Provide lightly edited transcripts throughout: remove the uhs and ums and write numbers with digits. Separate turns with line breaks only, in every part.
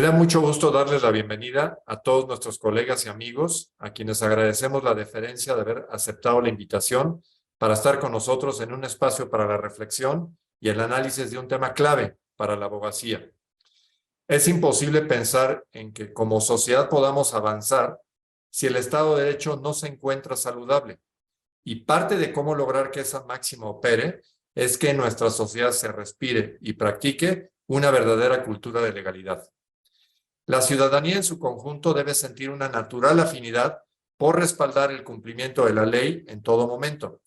da mucho gusto darles la bienvenida a todos nuestros colegas y amigos, a quienes agradecemos la deferencia de haber aceptado la invitación para estar con nosotros en un espacio para la reflexión y el análisis de un tema clave para la abogacía. Es imposible pensar en que como sociedad podamos avanzar si el Estado de Derecho no se encuentra saludable. Y parte de cómo lograr que esa máxima opere es que en nuestra sociedad se respire y practique una verdadera cultura de legalidad. La ciudadanía en su conjunto debe sentir una natural afinidad por respaldar el cumplimiento de la ley en todo momento.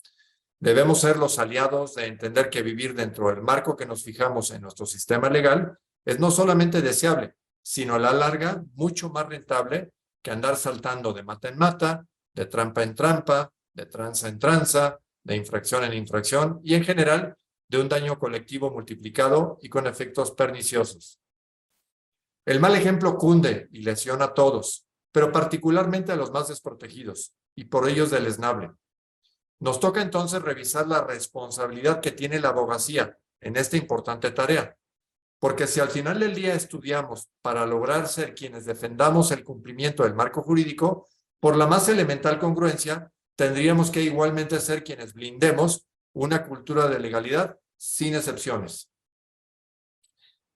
Debemos ser los aliados de entender que vivir dentro del marco que nos fijamos en nuestro sistema legal es no solamente deseable, sino a la larga mucho más rentable que andar saltando de mata en mata, de trampa en trampa, de tranza en tranza, de infracción en infracción y en general de un daño colectivo multiplicado y con efectos perniciosos. El mal ejemplo cunde y lesiona a todos, pero particularmente a los más desprotegidos y por ellos deleznable. Nos toca entonces revisar la responsabilidad que tiene la abogacía en esta importante tarea, porque si al final del día estudiamos para lograr ser quienes defendamos el cumplimiento del marco jurídico, por la más elemental congruencia, tendríamos que igualmente ser quienes blindemos una cultura de legalidad sin excepciones.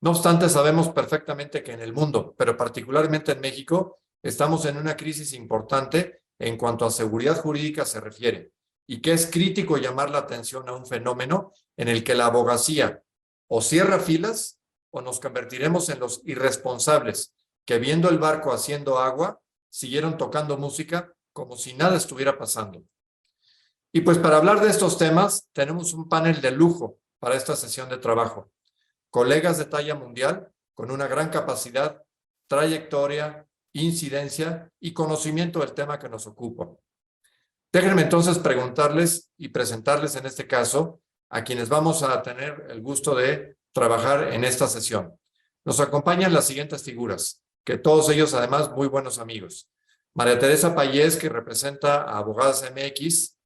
No obstante, sabemos perfectamente que en el mundo, pero particularmente en México, estamos en una crisis importante en cuanto a seguridad jurídica se refiere, y que es crítico llamar la atención a un fenómeno en el que la abogacía o cierra filas o nos convertiremos en los irresponsables que viendo el barco haciendo agua, siguieron tocando música como si nada estuviera pasando. Y pues para hablar de estos temas, tenemos un panel de lujo para esta sesión de trabajo. Colegas de talla mundial con una gran capacidad, trayectoria, incidencia y conocimiento del tema que nos ocupa. Déjenme entonces preguntarles y presentarles en este caso a quienes vamos a tener el gusto de trabajar en esta sesión. Nos acompañan las siguientes figuras, que todos ellos además muy buenos amigos. María Teresa Payés, que representa a Abogadas MX,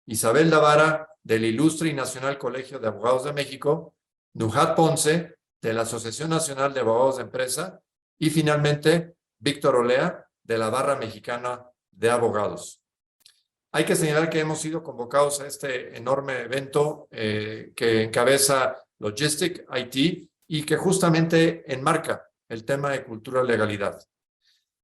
Isabel Davara, del Ilustre y Nacional Colegio de Abogados de México, Nujat Ponce, de la Asociación Nacional de Abogados de Empresa, y finalmente Víctor Olea, de la Barra Mexicana de Abogados. Hay que señalar que hemos sido convocados a este enorme evento que encabeza Logistic IT y que justamente enmarca el tema de cultura de legalidad.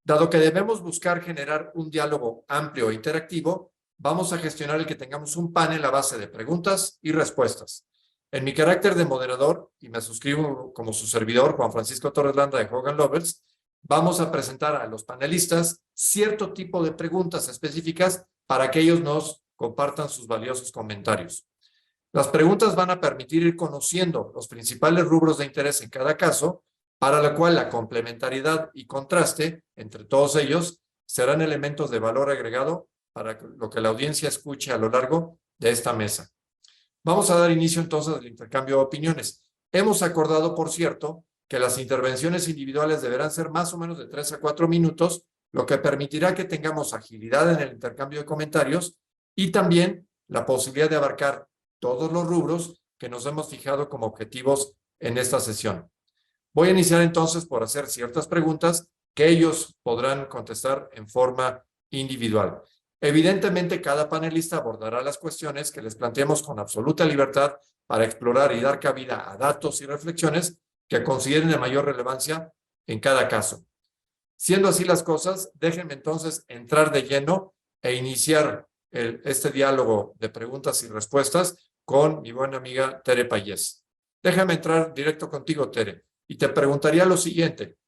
Dado que debemos buscar generar un diálogo amplio e interactivo, vamos a gestionar el que tengamos un panel a base de preguntas y respuestas. En mi carácter de moderador, y me suscribo como su servidor, Juan Francisco Torres Landa de Hogan Lovells, vamos a presentar a los panelistas cierto tipo de preguntas específicas para que ellos nos compartan sus valiosos comentarios. Las preguntas van a permitir ir conociendo los principales rubros de interés en cada caso, para lo cual la complementariedad y contraste entre todos ellos serán elementos de valor agregado para lo que la audiencia escuche a lo largo de esta mesa. Vamos a dar inicio entonces al intercambio de opiniones. Hemos acordado, por cierto, que las intervenciones individuales deberán ser más o menos de 3 a 4 minutos, lo que permitirá que tengamos agilidad en el intercambio de comentarios y también la posibilidad de abarcar todos los rubros que nos hemos fijado como objetivos en esta sesión. Voy a iniciar entonces por hacer ciertas preguntas que ellos podrán contestar en forma individual. Evidentemente, cada panelista abordará las cuestiones que les planteemos con absoluta libertad para explorar y dar cabida a datos y reflexiones que consideren de mayor relevancia en cada caso. Siendo así las cosas, déjenme entonces entrar de lleno e iniciar este diálogo de preguntas y respuestas con mi buena amiga Tere Payés. Déjame entrar directo contigo, Tere, y te preguntaría lo siguiente.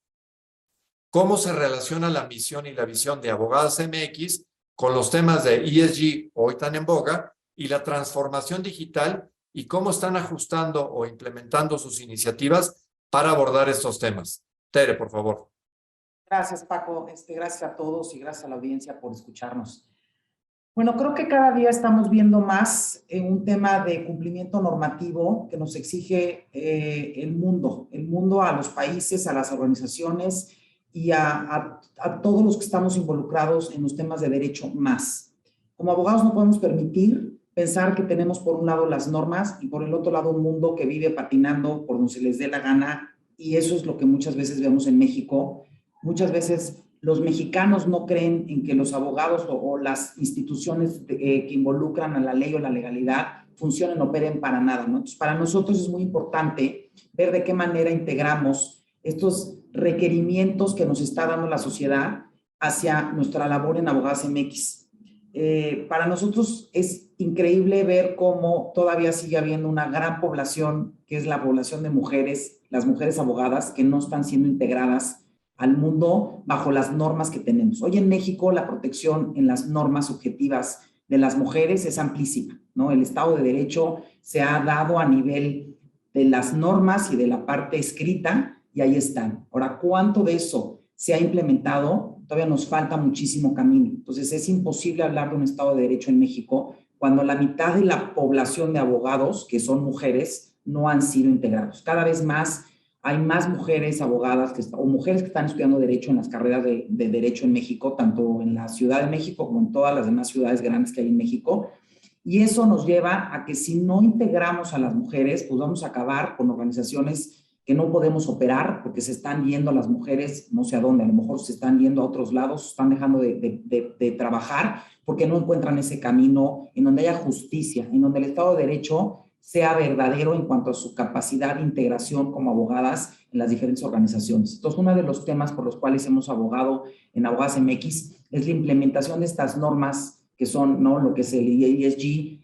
¿Cómo se relaciona la misión y la visión de Abogadas MX con los temas de ESG, hoy tan en boga, y la transformación digital, y cómo están ajustando o implementando sus iniciativas para abordar estos temas? Tere, por favor.
Gracias, Paco. Gracias a todos y gracias a la audiencia por escucharnos. Bueno, creo que cada día estamos viendo más un tema de cumplimiento normativo que nos exige el mundo a los países, a las organizaciones y a todos los que estamos involucrados en los temas de derecho más. Como abogados no podemos permitir pensar que tenemos por un lado las normas y por el otro lado un mundo que vive patinando por donde se les dé la gana y eso es lo que muchas veces vemos en México. Muchas veces los mexicanos no creen en que los abogados o las instituciones que involucran a la ley o la legalidad funcionen, operen para nada, ¿no? Entonces, para nosotros es muy importante ver de qué manera integramos estos requerimientos que nos está dando la sociedad hacia nuestra labor en Abogadas MX. Para nosotros es increíble ver cómo todavía sigue habiendo una gran población, que es la población de mujeres, las mujeres abogadas, que no están siendo integradas al mundo bajo las normas que tenemos. Hoy en México la protección en las normas objetivas de las mujeres es amplísima, ¿no? El Estado de Derecho se ha dado a nivel de las normas y de la parte escrita, y ahí están. Ahora, ¿cuánto de eso se ha implementado? Todavía nos falta muchísimo camino. Entonces, es imposible hablar de un Estado de Derecho en México cuando la mitad de la población de abogados, que son mujeres, no han sido integrados. Cada vez más hay más mujeres abogadas o mujeres que están estudiando Derecho en las carreras de Derecho en México, tanto en la Ciudad de México como en todas las demás ciudades grandes que hay en México. Y eso nos lleva a que si no integramos a las mujeres, pues vamos a acabar con organizaciones que no podemos operar porque se están yendo las mujeres no sé a dónde, a lo mejor se están yendo a otros lados, están dejando de trabajar porque no encuentran ese camino en donde haya justicia, en donde el Estado de Derecho sea verdadero en cuanto a su capacidad de integración como abogadas en las diferentes organizaciones. Entonces, uno de los temas por los cuales hemos abogado en Abogadas MX es la implementación de estas normas que son, ¿no?, lo que es el ESG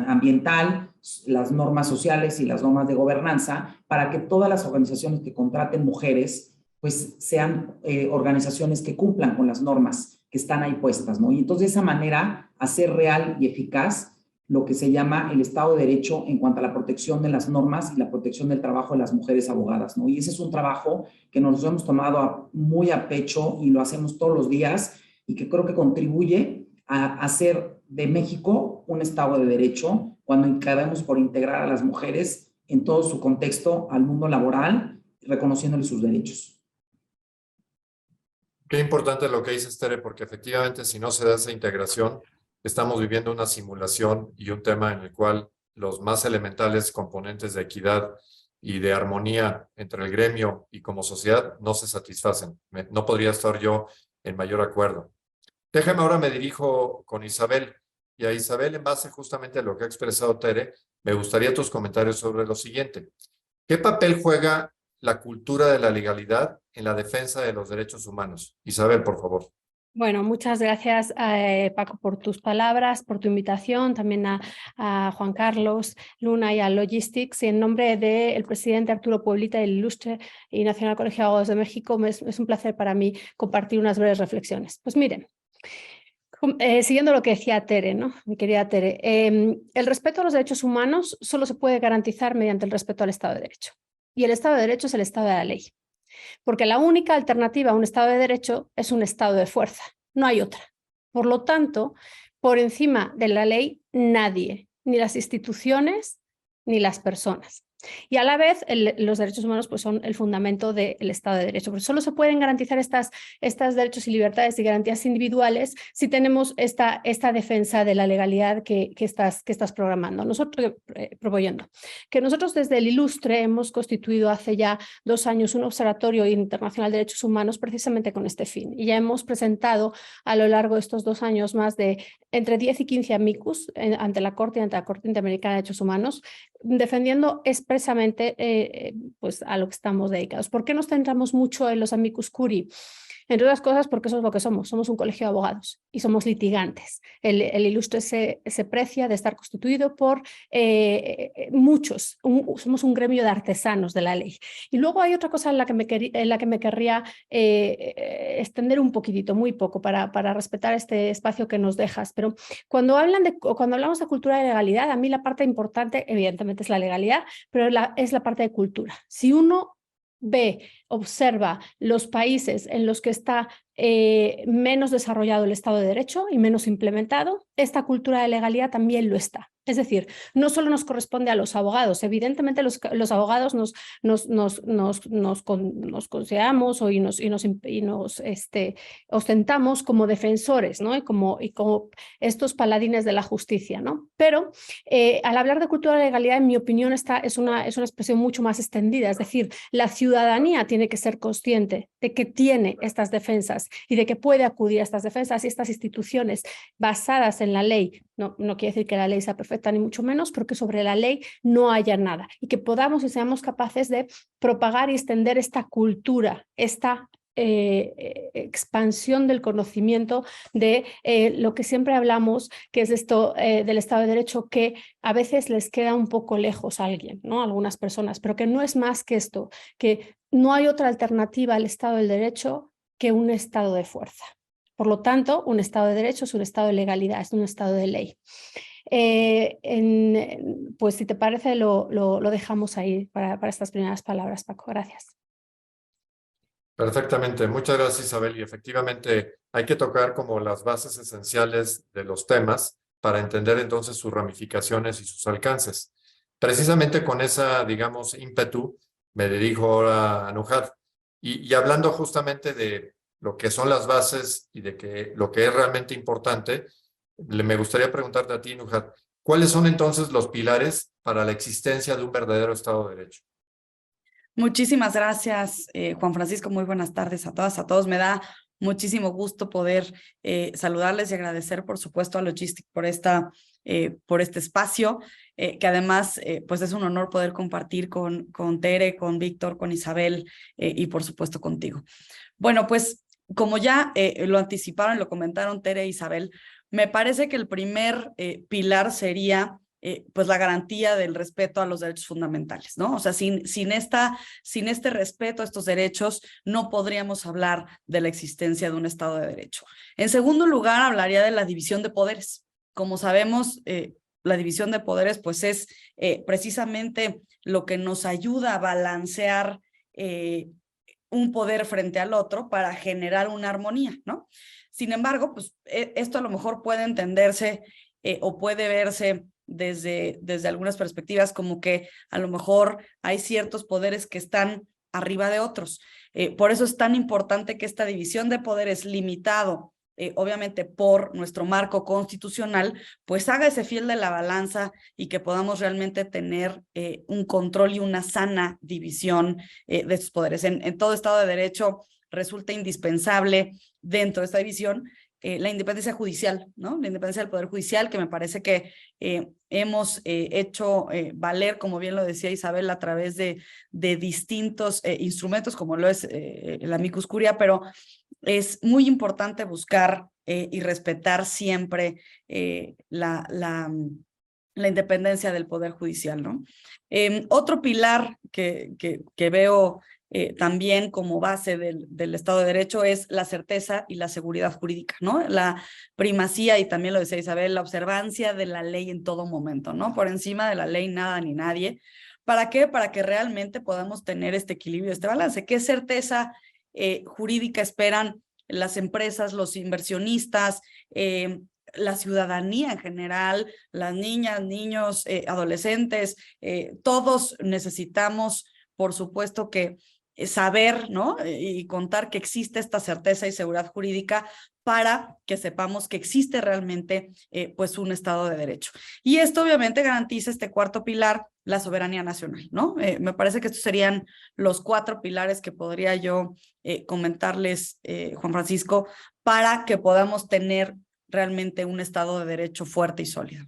ambiental, las normas sociales y las normas de gobernanza, para que todas las organizaciones que contraten mujeres pues sean organizaciones que cumplan con las normas que están ahí puestas, ¿no? Y entonces de esa manera hacer real y eficaz lo que se llama el Estado de Derecho en cuanto a la protección de las normas y la protección del trabajo de las mujeres abogadas, ¿no? Y ese es un trabajo que nos hemos tomado muy a pecho y lo hacemos todos los días y que creo que contribuye a hacer de México un Estado de Derecho cuando acabemos por integrar a las mujeres en todo su contexto al mundo laboral, reconociéndoles sus derechos.
Qué importante lo que dices, Tere, porque efectivamente si no se da esa integración, estamos viviendo una simulación y un tema en el cual los más elementales componentes de equidad y de armonía entre el gremio y como sociedad no se satisfacen. No podría estar yo en mayor acuerdo. Déjame ahora me dirijo con Isabel. Y a Isabel, en base justamente a lo que ha expresado Tere, me gustaría tus comentarios sobre lo siguiente. ¿Qué papel juega la cultura de la legalidad en la defensa de los derechos humanos? Isabel, por favor.
Bueno, muchas gracias, Paco, por tus palabras, por tu invitación, también a Juan Carlos Luna y a Logistics. Y en nombre del presidente Arturo Pueblita, el Ilustre y Nacional Colegio de Abogados de México, es un placer para mí compartir unas breves reflexiones. Pues miren, siguiendo lo que decía Tere, ¿no?, mi querida Tere, el respeto a los derechos humanos solo se puede garantizar mediante el respeto al Estado de Derecho. Y el Estado de Derecho es el Estado de la ley. Porque la única alternativa a un Estado de Derecho es un Estado de fuerza, no hay otra. Por lo tanto, por encima de la ley, nadie, ni las instituciones ni las personas. Y a la vez, los derechos humanos pues, son el fundamento del Estado de Derecho. Porque solo se pueden garantizar estos derechos y libertades y garantías individuales si tenemos esta defensa de la legalidad que estás programando, proponiendo. Que nosotros desde el Ilustre hemos constituido hace ya 2 años un observatorio internacional de derechos humanos precisamente con este fin. Y ya hemos presentado a lo largo de estos 2 años más de entre 10 y 15 amicus ante la Corte Interamericana de Derechos Humanos, defendiendo expresamente pues a lo que estamos dedicados. ¿Por qué nos centramos mucho en los amicus curiae? Entre otras cosas porque eso es lo que somos un colegio de abogados y somos litigantes. El Ilustre se precia de estar constituido por muchos, somos un gremio de artesanos de la ley. Y luego hay otra cosa en la que me querría extender un poquitito, muy poco, para respetar este espacio que nos dejas. Pero cuando hablamos de cultura de legalidad, a mí la parte importante evidentemente es la legalidad, pero es la parte de cultura. Si uno observa los países en los que está menos desarrollado el Estado de Derecho y menos implementado, esta cultura de legalidad también lo está. Es decir, no solo nos corresponde a los abogados, evidentemente los abogados nos consideramos y nos ostentamos como defensores, ¿no? y como estos paladines de la justicia, ¿no? Pero al hablar de cultura de legalidad, en mi opinión, esta es una expresión mucho más extendida, es decir, la ciudadanía tiene que ser consciente de que tiene estas defensas y de que puede acudir a estas defensas y estas instituciones basadas en la ley. No quiere decir que la ley sea perfecta ni mucho menos, pero que sobre la ley no haya nada y que podamos y seamos capaces de propagar y extender esta cultura, esta expansión del conocimiento de lo que siempre hablamos, que es esto del Estado de Derecho, que a veces les queda un poco lejos a alguien, ¿no? A algunas personas, pero que no es más que esto, que no hay otra alternativa al Estado del Derecho que un estado de fuerza. Por lo tanto, un Estado de Derecho es un Estado de legalidad, es un Estado de ley. Pues si te parece, lo dejamos ahí para estas primeras palabras, Paco. Gracias.
Perfectamente. Muchas gracias, Isabel. Y efectivamente hay que tocar como las bases esenciales de los temas para entender entonces sus ramificaciones y sus alcances. Precisamente con esa, digamos, ímpetu, me dirijo ahora a Nuhat. Y hablando justamente de lo que son las bases y de que lo que es realmente importante, me gustaría preguntarte a ti, Nuhat, ¿cuáles son entonces los pilares para la existencia de un verdadero Estado de Derecho?
Muchísimas gracias, Juan Francisco. Muy buenas tardes a todas, a todos. Me da muchísimo gusto poder saludarles y agradecer, por supuesto, a Logistic por este espacio, que además pues es un honor poder compartir con Tere, con Víctor, con Isabel y por supuesto contigo. Bueno, pues como ya lo anticiparon, lo comentaron Tere e Isabel, me parece que el primer pilar sería pues la garantía del respeto a los derechos fundamentales, ¿no? O sea, sin este respeto a estos derechos, no podríamos hablar de la existencia de un Estado de Derecho. En segundo lugar, hablaría de la división de poderes. Como sabemos, la división de poderes, pues es precisamente lo que nos ayuda a balancear un poder frente al otro para generar una armonía, ¿no? Sin embargo, pues esto a lo mejor puede entenderse o puede verse desde algunas perspectivas como que a lo mejor hay ciertos poderes que están arriba de otros. Por eso es tan importante que esta división de poderes limitado, obviamente por nuestro marco constitucional, pues haga ese fiel de la balanza y que podamos realmente tener un control y una sana división de estos poderes. En todo Estado de Derecho resulta indispensable dentro de esta división la independencia judicial, ¿no? La independencia del Poder Judicial, que me parece que hemos hecho valer, como bien lo decía Isabel, a través de distintos instrumentos, como lo es el amicus curia, pero es muy importante buscar y respetar siempre la independencia del Poder Judicial, ¿no? Otro pilar que veo también como base del Estado de Derecho es la certeza y la seguridad jurídica, ¿no? La primacía, y también lo decía Isabel, la observancia de la ley en todo momento, ¿no? Por encima de la ley nada ni nadie. ¿Para qué? Para que realmente podamos tener este equilibrio, este balance. ¿Qué certeza jurídica esperan las empresas, los inversionistas, la ciudadanía en general, las niñas, niños, adolescentes? Todos necesitamos, por supuesto, que saber, ¿no? Y contar que existe esta certeza y seguridad jurídica para que sepamos que existe realmente pues un Estado de Derecho. Y esto obviamente garantiza este cuarto pilar, la soberanía nacional, ¿no? Me parece que estos serían los 4 pilares que podría yo comentarles, Juan Francisco, para que podamos tener realmente un Estado de Derecho fuerte y sólido.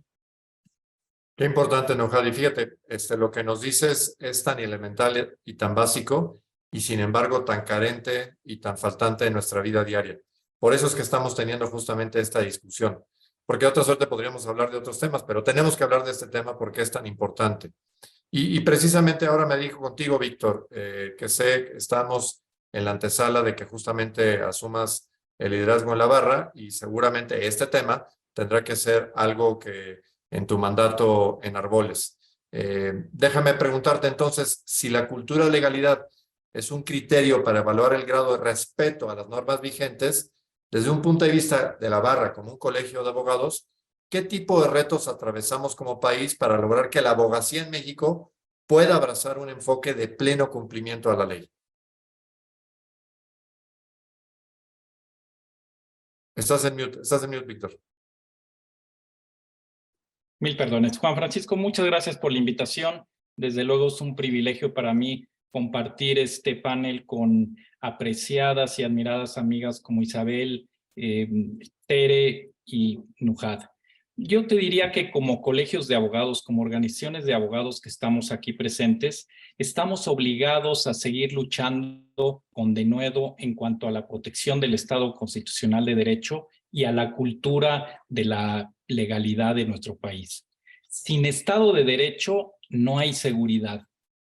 Qué importante, Nuhat. Y fíjate, lo que nos dices es tan elemental y tan básico, y sin embargo tan carente y tan faltante en nuestra vida diaria. Por eso es que estamos teniendo justamente esta discusión. Porque de otra suerte podríamos hablar de otros temas, pero tenemos que hablar de este tema porque es tan importante. Y precisamente ahora me dijo contigo, Víctor, que sé que estamos en la antesala de que justamente asumas el liderazgo en la barra, y seguramente este tema tendrá que ser algo que en tu mandato enarboles. Déjame preguntarte entonces, si la cultura de legalidad es un criterio para evaluar el grado de respeto a las normas vigentes, desde un punto de vista de la barra como un colegio de abogados, ¿qué tipo de retos atravesamos como país para lograr que la abogacía en México pueda abrazar un enfoque de pleno cumplimiento a la ley? Estás en mute, Víctor.
Mil perdones. Juan Francisco, muchas gracias por la invitación. Desde luego es un privilegio para mí compartir este panel con apreciadas y admiradas amigas como Isabel, Tere y Nujad. Yo te diría que como colegios de abogados, como organizaciones de abogados que estamos aquí presentes, estamos obligados a seguir luchando con denuedo en cuanto a la protección del Estado constitucional de derecho y a la cultura de la legalidad de nuestro país. Sin Estado de Derecho no hay seguridad.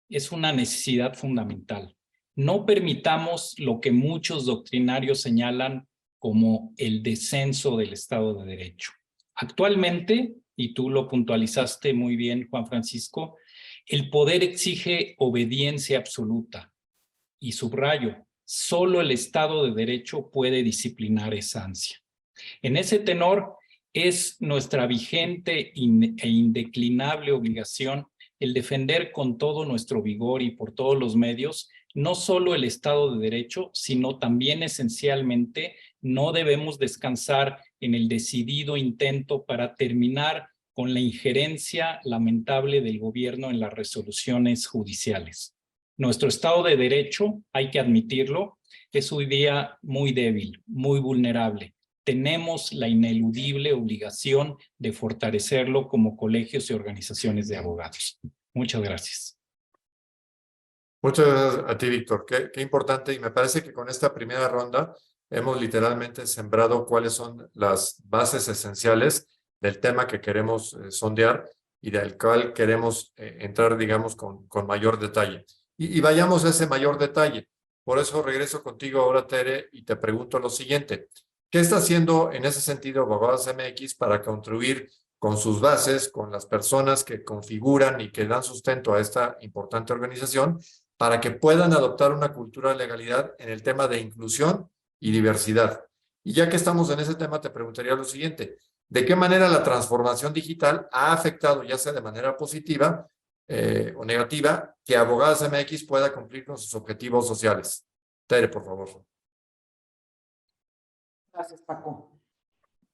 Es una necesidad fundamental. No permitamos lo que muchos doctrinarios señalan como el descenso del Estado de Derecho. Actualmente, y tú lo puntualizaste muy bien, Juan Francisco, el poder exige obediencia absoluta. Y subrayo, solo el Estado de Derecho puede disciplinar esa ansia. En ese tenor, es nuestra vigente e indeclinable obligación el defender con todo nuestro vigor y por todos los medios, no solo el Estado de Derecho, sino también esencialmente no debemos descansar en el decidido intento para terminar con la injerencia lamentable del gobierno en las resoluciones judiciales. Nuestro Estado de Derecho, hay que admitirlo, es hoy día muy débil, muy vulnerable. Tenemos la ineludible obligación de fortalecerlo como colegios y organizaciones de abogados. Muchas gracias.
Muchas gracias a ti, Víctor. Qué importante. Y me parece que con esta primera ronda hemos literalmente sembrado cuáles son las bases esenciales del tema que queremos sondear y del cual queremos entrar, digamos, con mayor detalle. Y vayamos a ese mayor detalle. Por eso regreso contigo ahora, Tere, y te pregunto lo siguiente. ¿Qué está haciendo en ese sentido Abogados MX para contribuir con sus bases, con las personas que configuran y que dan sustento a esta importante organización, para que puedan adoptar una cultura de legalidad en el tema de inclusión y diversidad? Y ya que estamos en ese tema, te preguntaría lo siguiente. ¿De qué manera la transformación digital ha afectado, ya sea de manera positiva o negativa, que Abogados MX pueda cumplir con sus objetivos sociales? Tere, por favor.
Gracias, Paco.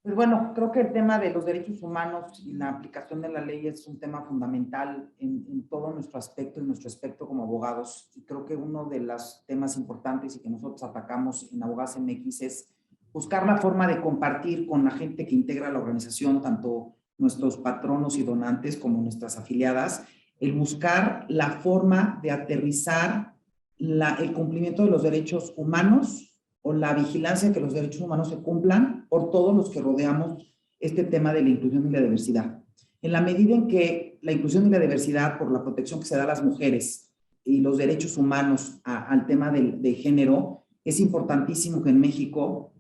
Pues bueno, creo que el tema de los derechos humanos y la aplicación de la ley es un tema fundamental en todo nuestro aspecto, en nuestro aspecto como abogados. Y creo que uno de los temas importantes y que nosotros atacamos en Abogados MX es buscar la forma de compartir con la gente que integra la organización, tanto nuestros patronos y donantes como nuestras afiliadas, el buscar la forma de aterrizar el cumplimiento de los derechos humanos o la vigilancia de que los derechos humanos se cumplan por todos los que rodeamos este tema de la inclusión y la diversidad. En la medida en que la inclusión y la diversidad, por la protección que se da a las mujeres y los derechos humanos al tema de género, es importantísimo que en México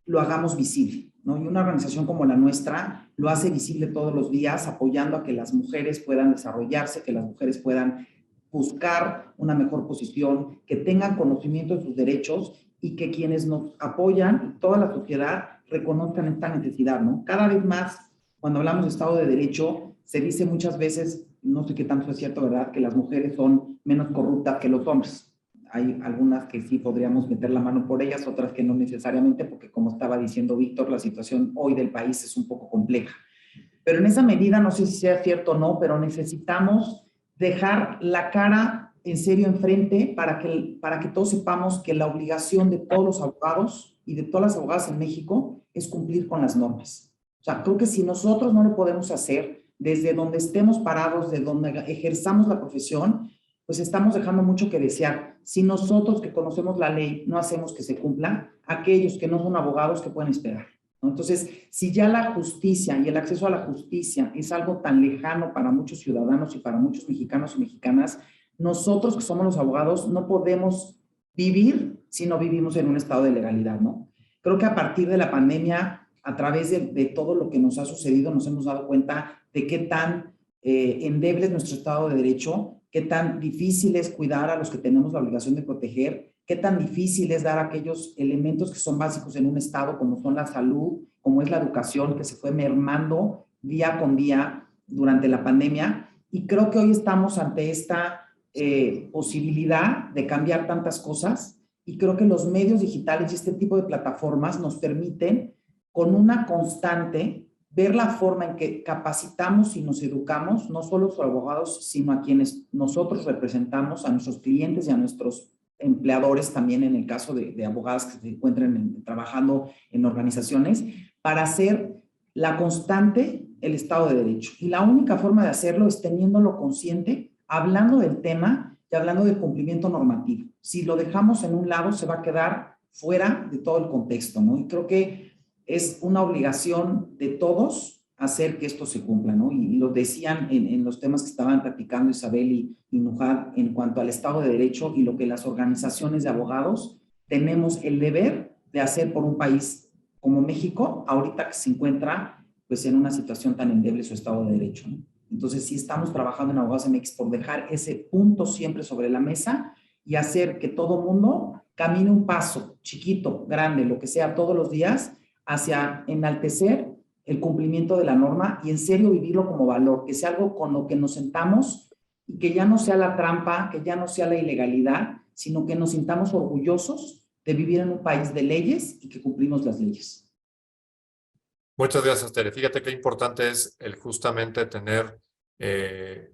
lo hagamos visible, ¿no? Y una organización como la nuestra lo hace visible todos los días, apoyando a que las mujeres puedan desarrollarse, que las mujeres puedan buscar una mejor posición, que tengan conocimiento de sus derechos y que quienes nos apoyan, toda la sociedad, reconozcan esta necesidad, ¿no? Cada vez más, cuando hablamos de Estado de Derecho, se dice muchas veces, no sé qué tanto es cierto, ¿verdad?, que las mujeres son menos corruptas que los hombres. Hay algunas que sí podríamos meter la mano por ellas, otras que no necesariamente, porque como estaba diciendo Víctor, la situación hoy del país es un poco compleja. Pero en esa medida, no sé si sea cierto o no, pero necesitamos dejar la cara en serio enfrente para que todos sepamos que la obligación de todos los abogados y de todas las abogadas en México es cumplir con las normas. O sea, creo que si nosotros no lo podemos hacer desde donde estemos parados, de donde ejerzamos la profesión, pues estamos dejando mucho que desear. Si nosotros que conocemos la ley no hacemos que se cumpla, aquellos que no son abogados, que pueden esperar, ¿no? Entonces, si ya la justicia y el acceso a la justicia es algo tan lejano para muchos ciudadanos y para muchos mexicanos y mexicanas, nosotros que somos los abogados no podemos vivir si no vivimos en un estado de legalidad, ¿no? Creo que a partir de la pandemia, a través de todo lo que nos ha sucedido, nos hemos dado cuenta de qué tan endeble es nuestro Estado de Derecho, qué tan difícil es cuidar a los que tenemos la obligación de proteger, qué tan difícil es dar aquellos elementos que son básicos en un Estado, como son la salud, como es la educación, que se fue mermando día con día durante la pandemia. Y creo que hoy estamos ante esta posibilidad de cambiar tantas cosas, y creo que los medios digitales y este tipo de plataformas nos permiten, con una constante, ver la forma en que capacitamos y nos educamos, no solo a los abogados, sino a quienes nosotros representamos, a nuestros clientes y a nuestros empleadores, también en el caso de abogadas que se encuentren trabajando en organizaciones, para hacer la constante el Estado de Derecho. Y la única forma de hacerlo es teniéndolo consciente, hablando del tema y hablando del cumplimiento normativo. Si lo dejamos en un lado, se va a quedar fuera de todo el contexto, ¿no? Y creo que es una obligación de todos hacer que esto se cumpla, ¿no? Y lo decían en los temas que estaban platicando Isabel y Nuhad en cuanto al Estado de Derecho y lo que las organizaciones de abogados tenemos el deber de hacer por un país como México, ahorita que se encuentra pues en una situación tan endeble su Estado de Derecho, ¿no? Entonces sí estamos trabajando en Abogados MX por dejar ese punto siempre sobre la mesa y hacer que todo mundo camine un paso, chiquito, grande, lo que sea, todos los días, hacia enaltecer el cumplimiento de la norma y en serio vivirlo como valor, que sea algo con lo que nos sentamos y que ya no sea la trampa, que ya no sea la ilegalidad, sino que nos sintamos orgullosos de vivir en un país de leyes y que cumplimos las leyes.
Muchas gracias, Tere. Fíjate qué importante es el justamente tener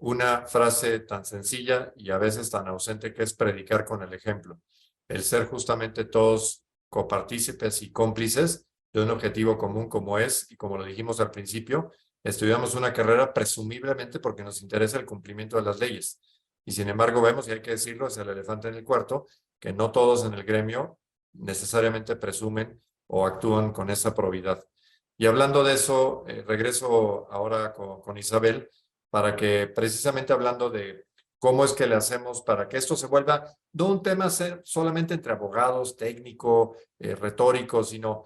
una frase tan sencilla y a veces tan ausente, que es predicar con el ejemplo. El ser justamente todos copartícipes y cómplices de un objetivo común como es, y como lo dijimos al principio, estudiamos una carrera presumiblemente porque nos interesa el cumplimiento de las leyes. Y sin embargo vemos, y hay que decirlo, es el elefante en el cuarto, que no todos en el gremio necesariamente presumen o actúan con esa probidad. Y hablando de eso, regreso ahora con Isabel, para que precisamente hablando de cómo es que le hacemos para que esto se vuelva no un tema solamente entre abogados, técnico, retórico, sino,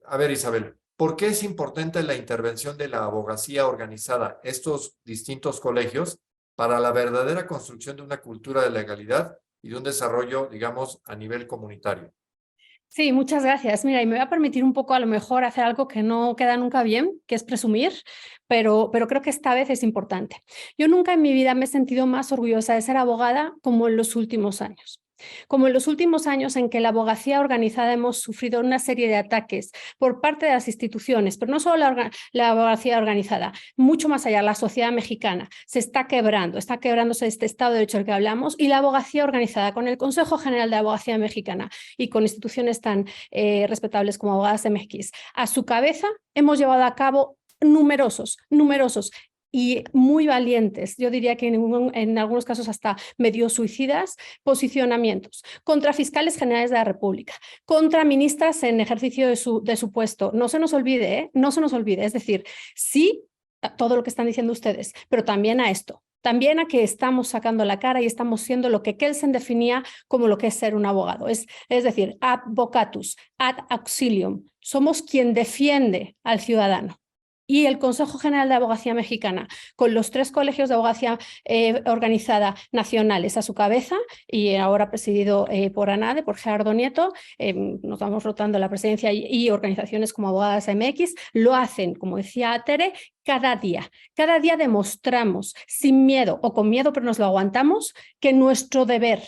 a ver, Isabel, ¿por qué es importante la intervención de la abogacía organizada, estos distintos colegios, para la verdadera construcción de una cultura de legalidad y de un desarrollo, digamos, a nivel comunitario?
Sí, muchas gracias. Mira, y me voy a permitir un poco a lo mejor hacer algo que no queda nunca bien, que es presumir, pero creo que esta vez es importante. Yo nunca en mi vida me he sentido más orgullosa de ser abogada como en los últimos años. Como en los últimos años en que la abogacía organizada hemos sufrido una serie de ataques por parte de las instituciones, pero no solo la abogacía organizada, mucho más allá, la sociedad mexicana se está quebrándose este Estado de Derecho del que hablamos, y la abogacía organizada con el Consejo General de Abogacía Mexicana y con instituciones tan respetables como Abogadas MX a su cabeza, hemos llevado a cabo numerosos y muy valientes, yo diría que en algunos casos hasta medio suicidas, posicionamientos contra fiscales generales de la República, contra ministras en ejercicio de su puesto. No se nos olvide, no se nos olvide, es decir, sí a todo lo que están diciendo ustedes, pero también a esto. También a que estamos sacando la cara y estamos siendo lo que Kelsen definía como lo que es ser un abogado. Es decir, advocatus, ad auxilium. Somos quien defiende al ciudadano. Y el Consejo General de Abogacía Mexicana, con los 3 colegios de abogacía organizada nacionales a su cabeza, y ahora presidido por ANADE, por Gerardo Nieto, nos vamos rotando la presidencia y organizaciones como Abogadas MX, lo hacen, como decía Tere, cada día. Cada día demostramos, sin miedo o con miedo, pero nos lo aguantamos, que nuestro deber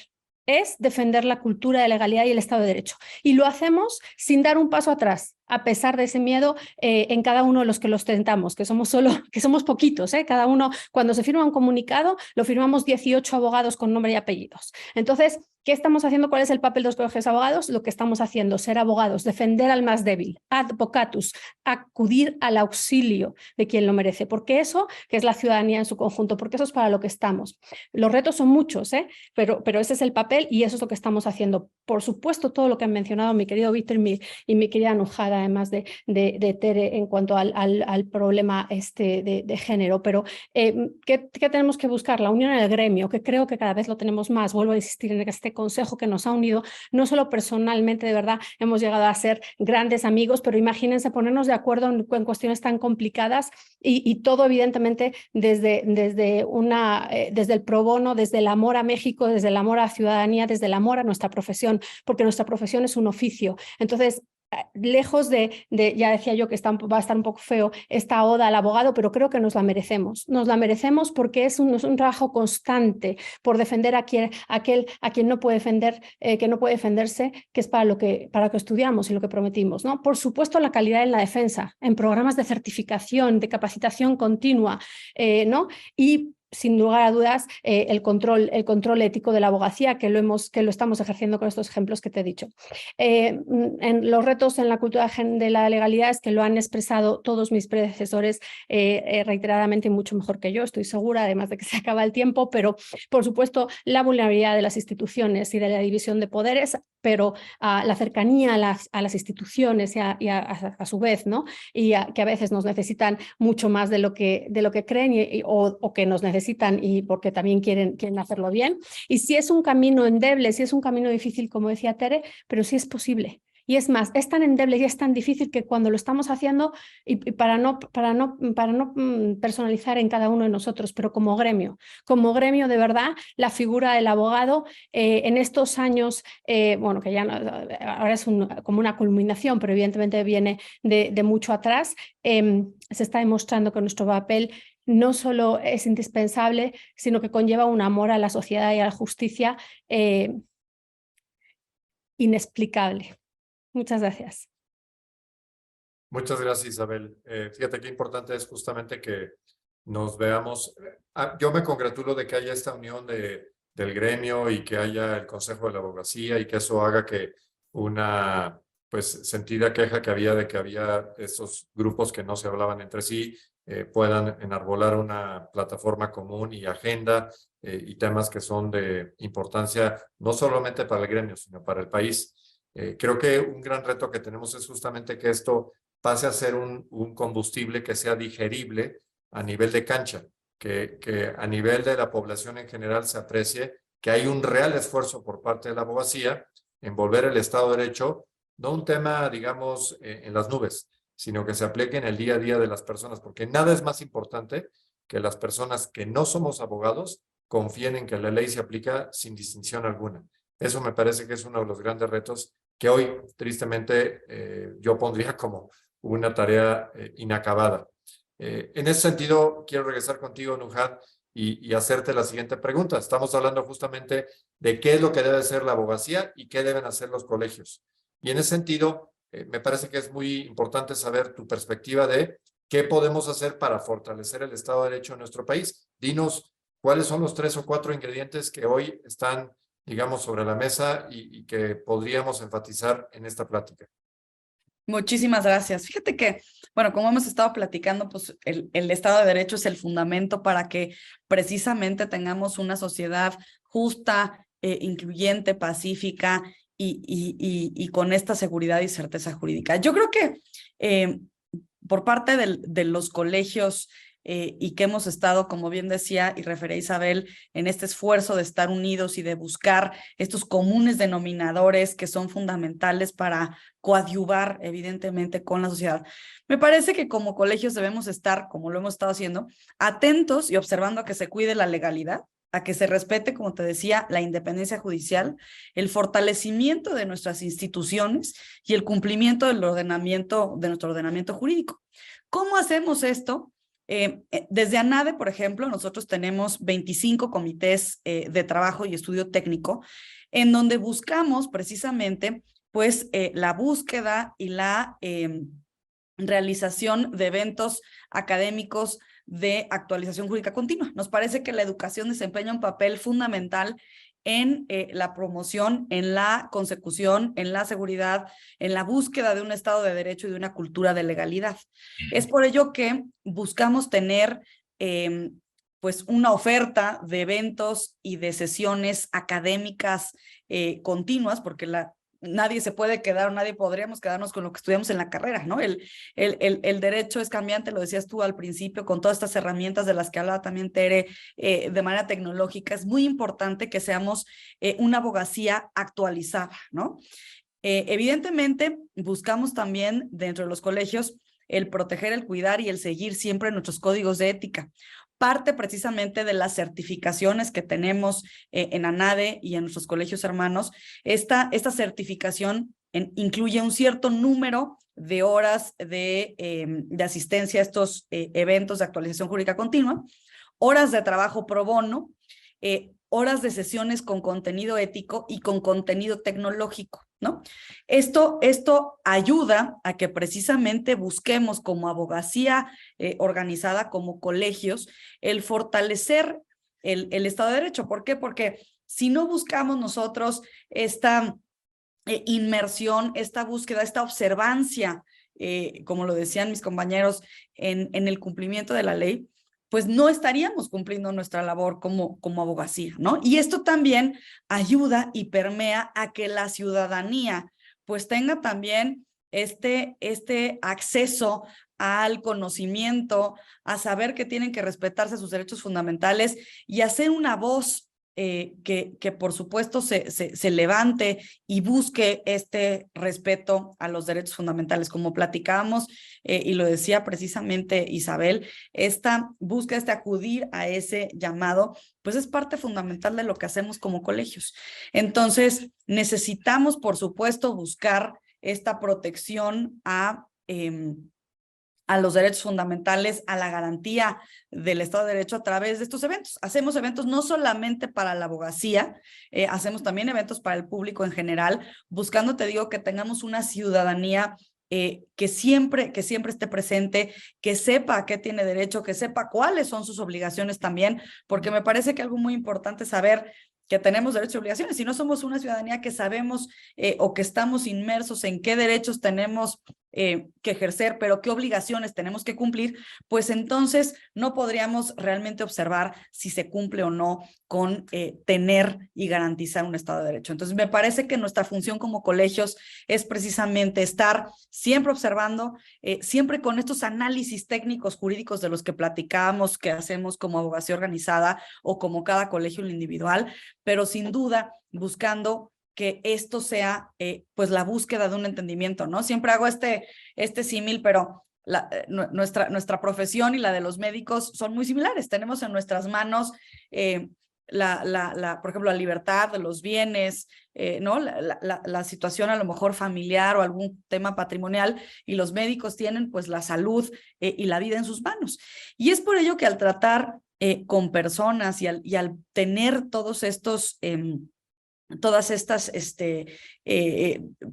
es defender la cultura de legalidad y el Estado de Derecho. Y lo hacemos sin dar un paso atrás, a pesar de ese miedo en cada uno de los que lo ostentamos, que somos poquitos, cada uno, cuando se firma un comunicado, lo firmamos 18 abogados con nombre y apellidos. Entonces, ¿qué estamos haciendo? ¿Cuál es el papel de los colegios de abogados? Lo que estamos haciendo, ser abogados, defender al más débil, advocatus, acudir al auxilio de quien lo merece, porque eso, que es la ciudadanía en su conjunto, porque eso es para lo que estamos. Los retos son muchos, pero ese es el papel y eso es lo que estamos haciendo. Por supuesto, todo lo que han mencionado mi querido Víctor y mi querida Nuhad preocupada además de Tere en cuanto al problema de género, pero ¿qué tenemos que buscar? La unión en el gremio, que creo que cada vez lo tenemos más. Vuelvo a insistir en este consejo que nos ha unido, no solo personalmente, de verdad, hemos llegado a ser grandes amigos, pero imagínense ponernos de acuerdo en cuestiones tan complicadas y todo evidentemente desde el pro bono, desde el amor a México, desde el amor a la ciudadanía, desde el amor a nuestra profesión, porque nuestra profesión es un oficio. Entonces, lejos ya decía yo que va a estar un poco feo esta oda al abogado, pero creo que nos la merecemos porque es un trabajo constante por defender a quien no puede defender, que no puede defenderse, que es para lo que estudiamos y lo que prometimos, ¿no? Por supuesto, la calidad en la defensa, en programas de certificación, de capacitación continua, ¿no? Y sin lugar a dudas, el control ético de la abogacía, que lo estamos ejerciendo con estos ejemplos que te he dicho. En los retos en la cultura de la legalidad es que lo han expresado todos mis predecesores reiteradamente y mucho mejor que yo, estoy segura, además de que se acaba el tiempo, pero por supuesto la vulnerabilidad de las instituciones y de la división de poderes, pero la cercanía a las instituciones y a su vez, ¿no? Y que a veces nos necesitan mucho más de lo que creen o que nos necesitan y porque también quieren hacerlo bien. Y si es un camino endeble, si es un camino difícil, como decía Tere, pero sí es posible. Y es más, es tan endeble y es tan difícil que cuando lo estamos haciendo, y para no personalizar en cada uno de nosotros, pero como gremio de verdad, la figura del abogado en estos años, bueno, que ya ahora es como una culminación, pero evidentemente viene de mucho atrás, se está demostrando que nuestro papel no solo es indispensable, sino que conlleva un amor a la sociedad y a la justicia inexplicable. Muchas gracias.
Muchas gracias, Isabel. Fíjate qué importante es justamente que nos veamos. Yo me congratulo de que haya esta unión del gremio y que haya el Consejo de la Abogacía y que eso haga que una pues sentida queja que había esos grupos que no se hablaban entre sí puedan enarbolar una plataforma común y agenda y temas que son de importancia no solamente para el gremio, sino para el país. Creo que un gran reto que tenemos es justamente que esto pase a ser un combustible que sea digerible a nivel de cancha, que a nivel de la población en general se aprecie que hay un real esfuerzo por parte de la abogacía en volver el Estado de Derecho, no un tema, digamos, en las nubes, sino que se aplique en el día a día de las personas, porque nada es más importante que las personas que no somos abogados confíen en que la ley se aplica sin distinción alguna. Eso me parece que es uno de los grandes retos que hoy, tristemente, yo pondría como una tarea inacabada. En ese sentido, quiero regresar contigo, Nuhat, y hacerte la siguiente pregunta. Estamos hablando justamente de qué es lo que debe hacer la abogacía y qué deben hacer los colegios. Y en ese sentido, me parece que es muy importante saber tu perspectiva de qué podemos hacer para fortalecer el Estado de Derecho en nuestro país. Dinos cuáles son los 3 o 4 ingredientes que hoy están, digamos, sobre la mesa y que podríamos enfatizar en esta plática.
Muchísimas gracias. Fíjate que, bueno, como hemos estado platicando, pues el Estado de Derecho es el fundamento para que precisamente tengamos una sociedad justa, incluyente, pacífica y con esta seguridad y certeza jurídica. Yo creo que por parte de los colegios y que hemos estado, como bien decía y refería Isabel, en este esfuerzo de estar unidos y de buscar estos comunes denominadores que son fundamentales para coadyuvar evidentemente con la sociedad. Me parece que como colegios debemos estar, como lo hemos estado haciendo, atentos y observando a que se cuide la legalidad, a que se respete, como te decía, la independencia judicial, el fortalecimiento de nuestras instituciones y el cumplimiento de nuestro ordenamiento jurídico. ¿Cómo hacemos esto? Desde ANADE, por ejemplo, nosotros tenemos 25 comités de trabajo y estudio técnico en donde buscamos precisamente pues la búsqueda y la realización de eventos académicos de actualización jurídica continua. Nos parece que la educación desempeña un papel fundamental en la promoción, en la consecución, en la seguridad, en la búsqueda de un Estado de Derecho y de una cultura de legalidad. Es por ello que buscamos tener pues una oferta de eventos y de sesiones académicas continuas, porque nadie se puede quedar o nadie podríamos quedarnos con lo que estudiamos en la carrera, ¿no? El derecho es cambiante, lo decías tú al principio, con todas estas herramientas de las que hablaba también Tere, de manera tecnológica. Es muy importante que seamos una abogacía actualizada, ¿no? Evidentemente, buscamos también dentro de los colegios el proteger, el cuidar y el seguir siempre nuestros códigos de ética. Parte precisamente de las certificaciones que tenemos en ANADE y en nuestros colegios hermanos. Esta certificación incluye un cierto número de horas de asistencia a estos eventos de actualización jurídica continua, horas de trabajo pro bono, horas de sesiones con contenido ético y con contenido tecnológico, ¿no? Esto ayuda a que precisamente busquemos como abogacía organizada, como colegios, el fortalecer el Estado de Derecho. ¿Por qué? Porque si no buscamos nosotros esta inmersión, esta búsqueda, esta observancia, como lo decían mis compañeros, en el cumplimiento de la ley, pues no estaríamos cumpliendo nuestra labor como abogacía, ¿no? Y esto también ayuda y permea a que la ciudadanía pues tenga también este acceso al conocimiento, a saber que tienen que respetarse sus derechos fundamentales y hacer una voz que por supuesto se levante y busque este respeto a los derechos fundamentales. Como platicábamos y lo decía precisamente Isabel, esta búsqueda, acudir a ese llamado, pues es parte fundamental de lo que hacemos como colegios. Entonces, necesitamos, por supuesto, buscar esta protección a los derechos fundamentales, a la garantía del Estado de Derecho a través de estos eventos. Hacemos eventos no solamente para la abogacía, hacemos también eventos para el público en general, buscando, te digo, que tengamos una ciudadanía que siempre esté presente, que sepa a qué tiene derecho, que sepa cuáles son sus obligaciones también, porque me parece que algo muy importante es saber que tenemos derechos y obligaciones. Si no somos una ciudadanía que sabemos o que estamos inmersos en qué derechos tenemos que ejercer, pero qué obligaciones tenemos que cumplir, pues entonces no podríamos realmente observar si se cumple o no con tener y garantizar un Estado de Derecho. Entonces me parece que nuestra función como colegios es precisamente estar siempre observando, siempre con estos análisis técnicos jurídicos de los que platicábamos, que hacemos como abogacía organizada o como cada colegio individual, pero sin duda buscando que esto sea pues la búsqueda de un entendimiento, ¿no? Siempre hago este símil, pero nuestra profesión y la de los médicos son muy similares. Tenemos en nuestras manos, por ejemplo, la libertad de los bienes, ¿no? La situación a lo mejor familiar o algún tema patrimonial, y los médicos tienen pues la salud y la vida en sus manos. Y es por ello que al tratar con personas y al tener todos estos todas estas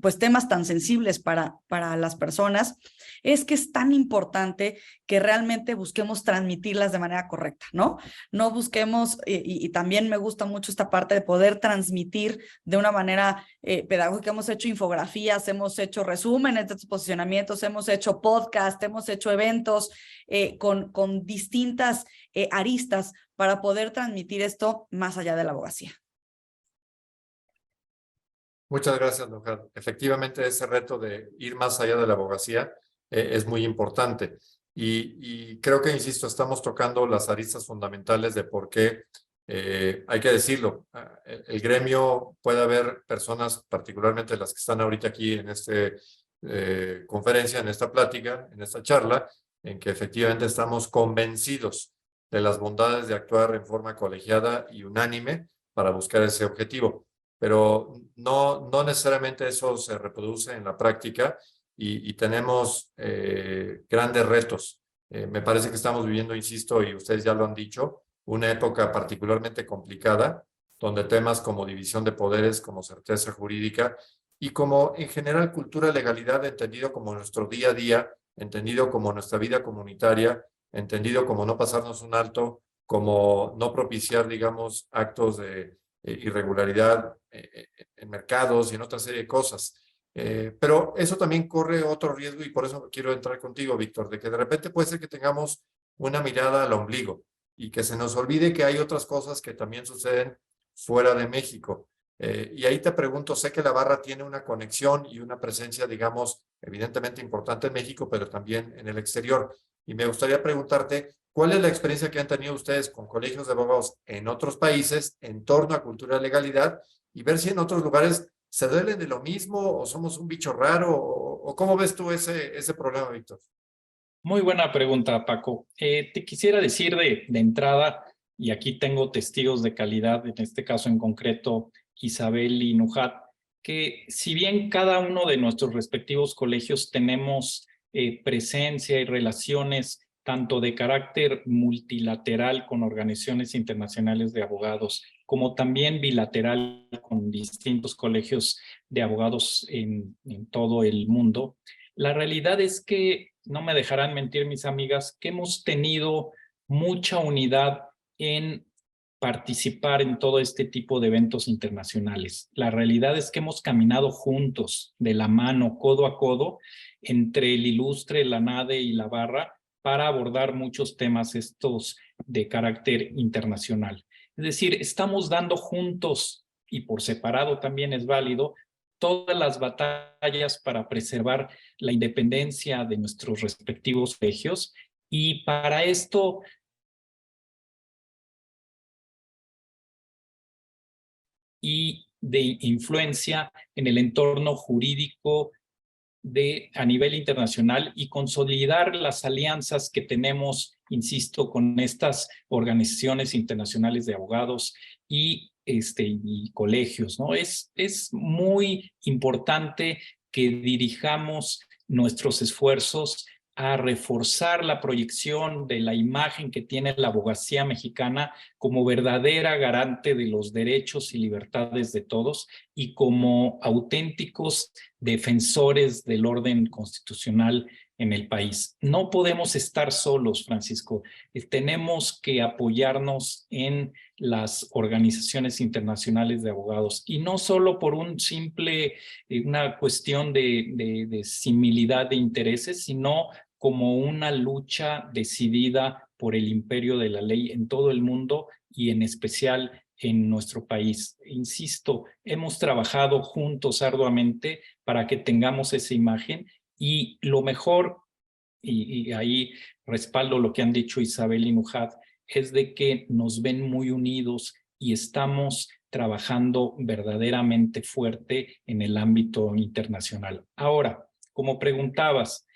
pues temas tan sensibles para las personas, es que es tan importante que realmente busquemos transmitirlas de manera correcta, ¿no? No busquemos, y también me gusta mucho esta parte de poder transmitir de una manera pedagógica. Hemos hecho infografías, hemos hecho resúmenes de estos posicionamientos, hemos hecho podcast, hemos hecho eventos con distintas aristas para poder transmitir esto más allá de la abogacía.
Muchas gracias, Nujat. Efectivamente, ese reto de ir más allá de la abogacía es muy importante. Y creo que, insisto, estamos tocando las aristas fundamentales de por qué, hay que decirlo, el gremio, puede haber personas, particularmente las que están ahorita aquí en esta conferencia, en esta plática, en esta charla, en que efectivamente estamos convencidos de las bondades de actuar en forma colegiada y unánime para buscar ese objetivo. Pero no necesariamente eso se reproduce en la práctica y tenemos grandes retos. Me parece que estamos viviendo, insisto, y ustedes ya lo han dicho, una época particularmente complicada, donde temas como división de poderes, como certeza jurídica y como en general cultura de legalidad, entendido como nuestro día a día, entendido como nuestra vida comunitaria, entendido como no pasarnos un alto, como no propiciar, digamos, actos de irregularidad en mercados y en otra serie de cosas. Pero eso también corre otro riesgo y por eso quiero entrar contigo, Víctor, de que de repente puede ser que tengamos una mirada al ombligo y que se nos olvide que hay otras cosas que también suceden fuera de México. Y ahí te pregunto, sé que la barra tiene una conexión y una presencia, digamos, evidentemente importante en México, pero también en el exterior. Y me gustaría preguntarte, ¿cuál es la experiencia que han tenido ustedes con colegios de abogados en otros países en torno a cultura de legalidad y ver si en otros lugares se duelen de lo mismo o somos un bicho raro o cómo ves tú ese problema, Víctor?
Muy buena pregunta, Paco. Te quisiera decir de entrada, y aquí tengo testigos de calidad, en este caso en concreto Isabel y Nujat, que si bien cada uno de nuestros respectivos colegios tenemos presencia y relaciones tanto de carácter multilateral con organizaciones internacionales de abogados, como también bilateral con distintos colegios de abogados en todo el mundo, la realidad es que, no me dejarán mentir mis amigas, que hemos tenido mucha unidad en participar en todo este tipo de eventos internacionales. La realidad es que hemos caminado juntos, de la mano, codo a codo, entre el Ilustre, la NADE y la Barra, para abordar muchos temas estos de carácter internacional. Es decir, estamos dando juntos, y por separado también es válido, todas las batallas para preservar la independencia de nuestros respectivos colegios, y para esto y de influencia en el entorno jurídico a nivel internacional y consolidar las alianzas que tenemos, insisto, con estas organizaciones internacionales de abogados y colegios, ¿no? Es muy importante que dirijamos nuestros esfuerzos a reforzar la proyección de la imagen que tiene la abogacía mexicana como verdadera garante de los derechos y libertades de todos y como auténticos defensores del orden constitucional en el país. No podemos estar solos, Francisco. Tenemos que apoyarnos en las organizaciones internacionales de abogados y no solo por una cuestión de similidad de intereses, sino como una lucha decidida por el imperio de la ley en todo el mundo y en especial en nuestro país. Insisto, hemos trabajado juntos arduamente para que tengamos esa imagen y lo mejor, y ahí respaldo lo que han dicho Isabel y Nujat, es de que nos ven muy unidos y estamos trabajando verdaderamente fuerte en el ámbito internacional. Ahora, como preguntabas,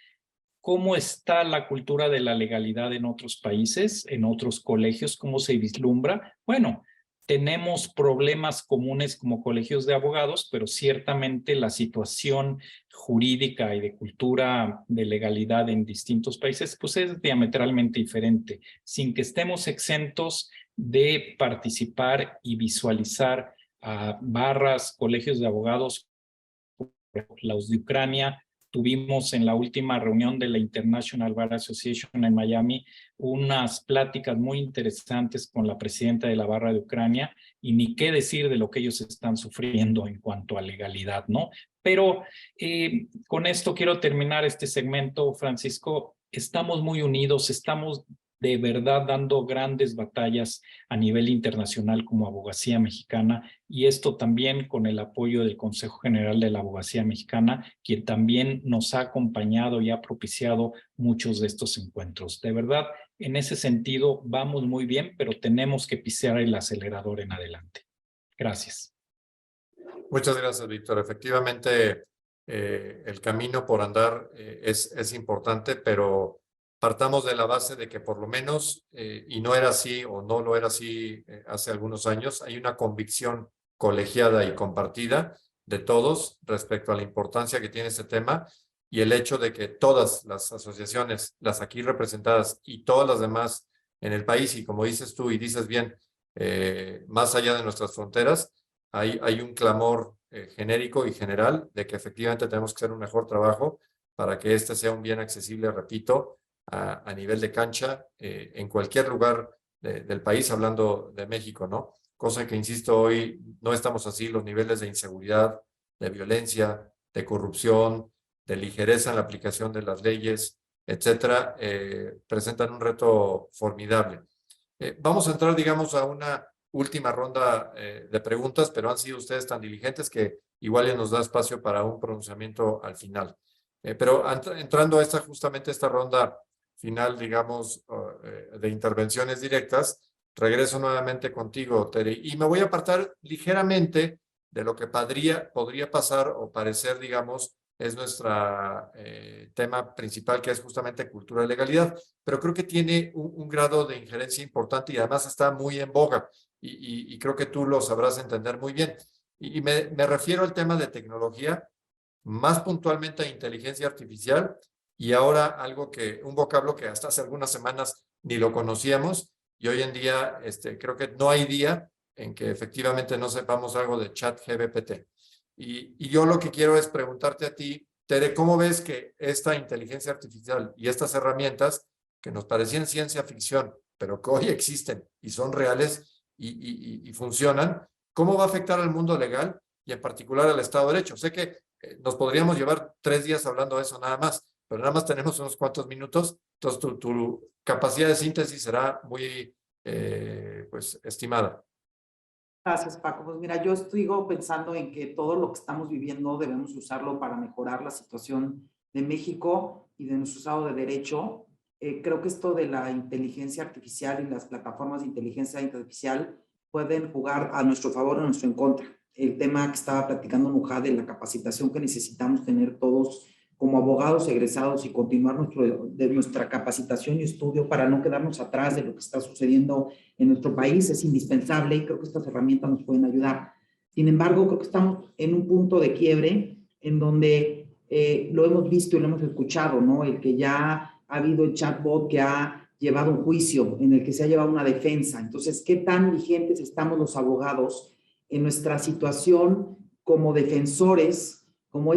¿cómo está la cultura de la legalidad en otros países, en otros colegios? ¿Cómo se vislumbra? Bueno, tenemos problemas comunes como colegios de abogados, pero ciertamente la situación jurídica y de cultura de legalidad en distintos países pues es diametralmente diferente, sin que estemos exentos de participar y visualizar a barras, colegios de abogados, los de Ucrania. Tuvimos en la última reunión de la International Bar Association en Miami unas pláticas muy interesantes con la presidenta de la Barra de Ucrania y ni qué decir de lo que ellos están sufriendo en cuanto a legalidad, ¿no? Pero con esto quiero terminar este segmento, Francisco. Estamos muy unidos, estamos de verdad dando grandes batallas a nivel internacional como abogacía mexicana y esto también con el apoyo del Consejo General de la Abogacía Mexicana, quien también nos ha acompañado y ha propiciado muchos de estos encuentros. De verdad, en ese sentido vamos muy bien, pero tenemos que pisar el acelerador en adelante. Gracias.
Muchas gracias, Víctor. Efectivamente, el camino por andar es importante, pero partamos de la base de que por lo menos, y no era así o no lo era así hace algunos años, hay una convicción colegiada y compartida de todos respecto a la importancia que tiene este tema y el hecho de que todas las asociaciones, las aquí representadas y todas las demás en el país, y como dices tú y dices bien, más allá de nuestras fronteras, hay un clamor genérico y general de que efectivamente tenemos que hacer un mejor trabajo para que este sea un bien accesible, repito, a nivel de cancha en cualquier lugar del país, hablando de México, ¿no? Cosa que, insisto, hoy no estamos así, los niveles de inseguridad, de violencia, de corrupción, de ligereza en la aplicación de las leyes, etcétera, presentan un reto formidable. Vamos a entrar, digamos, a una última ronda de preguntas, pero han sido ustedes tan diligentes que igual ya nos da espacio para un pronunciamiento al final. Pero entrando a justamente esta ronda final, digamos, de intervenciones directas, regreso nuevamente contigo, Tere, y me voy a apartar ligeramente de lo que podría pasar o parecer, digamos, es nuestro tema principal, que es justamente cultura de legalidad, pero creo que tiene un grado de injerencia importante y además está muy en boga, y creo que tú lo sabrás entender muy bien. Y me refiero al tema de tecnología, más puntualmente a inteligencia artificial, y ahora un vocablo que hasta hace algunas semanas ni lo conocíamos, y hoy en día creo que no hay día en que efectivamente no sepamos algo de ChatGPT. Y yo lo que quiero es preguntarte a ti, Tere, ¿cómo ves que esta inteligencia artificial y estas herramientas que nos parecían ciencia ficción, pero que hoy existen y son reales y funcionan, cómo va a afectar al mundo legal y en particular al Estado de Derecho? Sé que nos podríamos llevar 3 días hablando de eso nada más, pero nada más tenemos unos cuantos minutos, entonces tu capacidad de síntesis será muy pues, estimada.
Gracias, Paco. Pues mira, yo sigo pensando en que todo lo que estamos viviendo debemos usarlo para mejorar la situación de México y de nuestro Estado de Derecho. Creo que esto de la inteligencia artificial y las plataformas de inteligencia artificial pueden jugar a nuestro favor o a nuestro en contra. El tema que estaba platicando Nujá de la capacitación que necesitamos tener todos como abogados egresados y continuar nuestra capacitación y estudio para no quedarnos atrás de lo que está sucediendo en nuestro país es indispensable y creo que estas herramientas nos pueden ayudar. Sin embargo, creo que estamos en un punto de quiebre en donde lo hemos visto y lo hemos escuchado, ¿no? El que ya ha habido el chatbot que ha llevado un juicio, en el que se ha llevado una defensa. Entonces, ¿qué tan vigentes estamos los abogados en nuestra situación como defensores, como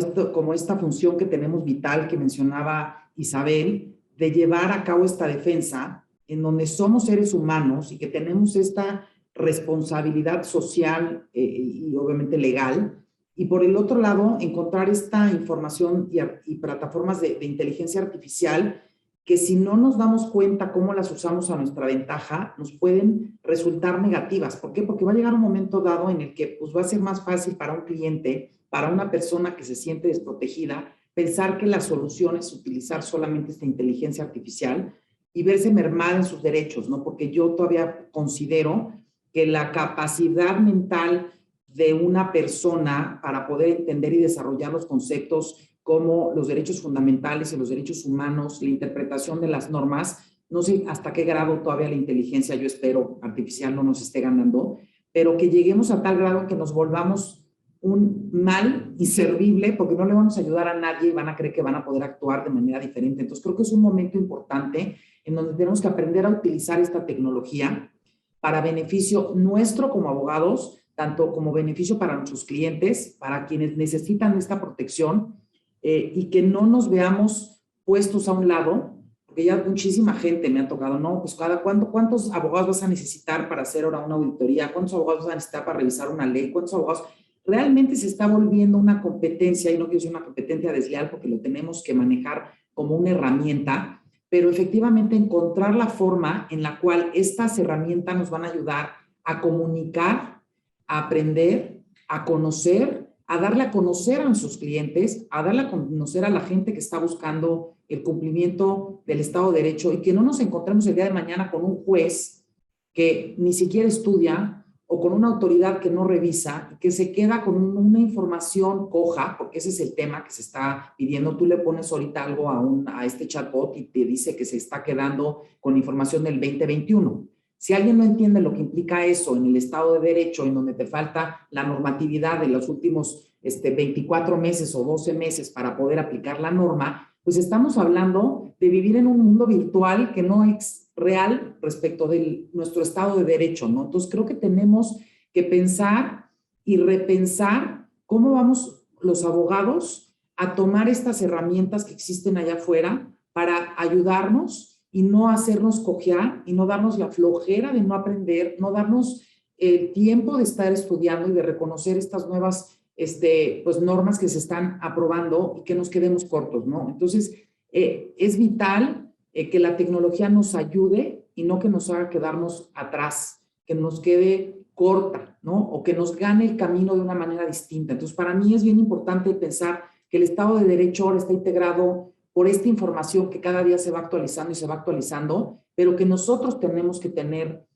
esta función que tenemos vital que mencionaba Isabel, de llevar a cabo esta defensa en donde somos seres humanos y que tenemos esta responsabilidad social y obviamente legal, y por el otro lado, encontrar esta información y plataformas de inteligencia artificial que si no nos damos cuenta cómo las usamos a nuestra ventaja, nos pueden resultar negativas. ¿Por qué? Porque va a llegar un momento dado en el que pues, va a ser más fácil para un cliente, para una persona que se siente desprotegida, pensar que la solución es utilizar solamente esta inteligencia artificial y verse mermada en sus derechos, ¿no? Porque yo todavía considero que la capacidad mental de una persona para poder entender y desarrollar los conceptos como los derechos fundamentales y los derechos humanos, la interpretación de las normas, no sé hasta qué grado todavía la inteligencia, yo espero, artificial no nos esté ganando, pero que lleguemos a tal grado que nos volvamos un mal inservible porque no le vamos a ayudar a nadie y van a creer que van a poder actuar de manera diferente. Entonces creo que es un momento importante en donde tenemos que aprender a utilizar esta tecnología para beneficio nuestro como abogados, tanto como beneficio para nuestros clientes, para quienes necesitan esta protección y que no nos veamos puestos a un lado, porque ya muchísima gente me ha tocado, ¿no? Pues ¿cuántos abogados vas a necesitar para hacer ahora una auditoría? ¿Cuántos abogados vas a necesitar para revisar una ley? ¿Cuántos abogados? Realmente se está volviendo una competencia, y no quiero decir una competencia desleal porque lo tenemos que manejar como una herramienta, pero efectivamente encontrar la forma en la cual estas herramientas nos van a ayudar a comunicar, a aprender, a conocer, a darle a conocer a nuestros clientes, a darle a conocer a la gente que está buscando el cumplimiento del Estado de Derecho y que no nos encontremos el día de mañana con un juez que ni siquiera estudia o con una autoridad que no revisa, que se queda con una información coja, porque ese es el tema que se está pidiendo. Tú le pones ahorita algo a este chatbot y te dice que se está quedando con información del 2021. Si alguien no entiende lo que implica eso en el Estado de Derecho, en donde te falta la normatividad de los últimos 24 meses o 12 meses para poder aplicar la norma, pues estamos hablando de vivir en un mundo virtual que no es real respecto de nuestro Estado de Derecho, ¿no? Entonces creo que tenemos que pensar y repensar cómo vamos los abogados a tomar estas herramientas que existen allá afuera para ayudarnos y no hacernos cojear y no darnos la flojera de no aprender, no darnos el tiempo de estar estudiando y de reconocer estas nuevas pues normas que se están aprobando y que nos quedemos cortos, ¿no? Entonces, es vital que la tecnología nos ayude y no que nos haga quedarnos atrás, que nos quede corta, ¿no? O que nos gane el camino de una manera distinta. Entonces, para mí es bien importante pensar que el Estado de Derecho ahora está integrado por esta información que cada día se va actualizando y se va actualizando, pero que nosotros tenemos que tener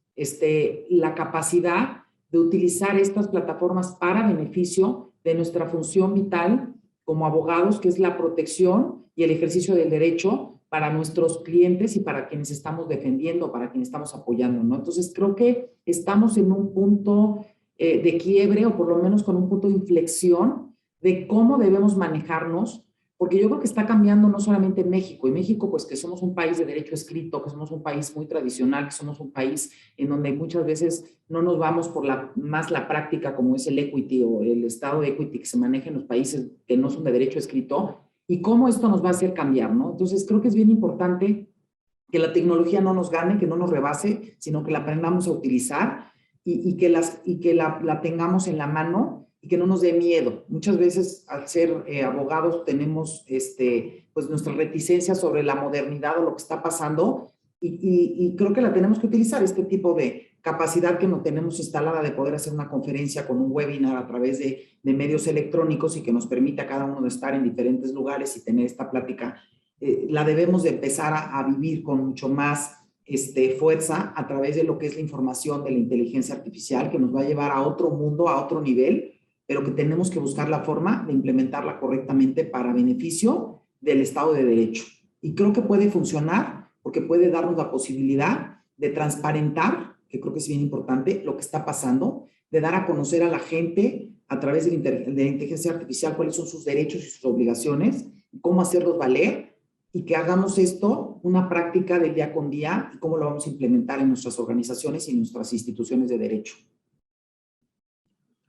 la capacidad de utilizar estas plataformas para beneficio de nuestra función vital como abogados, que es la protección y el ejercicio del derecho para nuestros clientes y para quienes estamos defendiendo, para quienes estamos apoyando, ¿no? Entonces, creo que estamos en un punto de quiebre, o por lo menos con un punto de inflexión de cómo debemos manejarnos, porque yo creo que está cambiando no solamente en México, y México, pues que somos un país de derecho escrito, que somos un país muy tradicional, que somos un país en donde muchas veces no nos vamos por más la práctica, como es el equity o el estado de equity que se maneja en los países que no son de derecho escrito, y cómo esto nos va a hacer cambiar, ¿no? Entonces, creo que es bien importante que la tecnología no nos gane, que no nos rebase, sino que la aprendamos a utilizar y que la tengamos en la mano y que no nos dé miedo. Muchas veces, al ser abogados, tenemos pues nuestra reticencia sobre la modernidad o lo que está pasando, y creo que la tenemos que utilizar, este tipo de capacidad que no tenemos instalada de poder hacer una conferencia con un webinar a través de medios electrónicos y que nos permita a cada uno de estar en diferentes lugares y tener esta plática, la debemos de empezar a vivir con mucho más fuerza a través de lo que es la información de la inteligencia artificial, que nos va a llevar a otro mundo, a otro nivel, pero que tenemos que buscar la forma de implementarla correctamente para beneficio del Estado de Derecho. Y creo que puede funcionar porque puede darnos la posibilidad de transparentar, que creo que es bien importante, lo que está pasando, de dar a conocer a la gente a través de la inteligencia artificial cuáles son sus derechos y sus obligaciones, cómo hacerlos valer, y que hagamos esto una práctica del día con día y cómo lo vamos a implementar en nuestras organizaciones y en nuestras instituciones de derecho.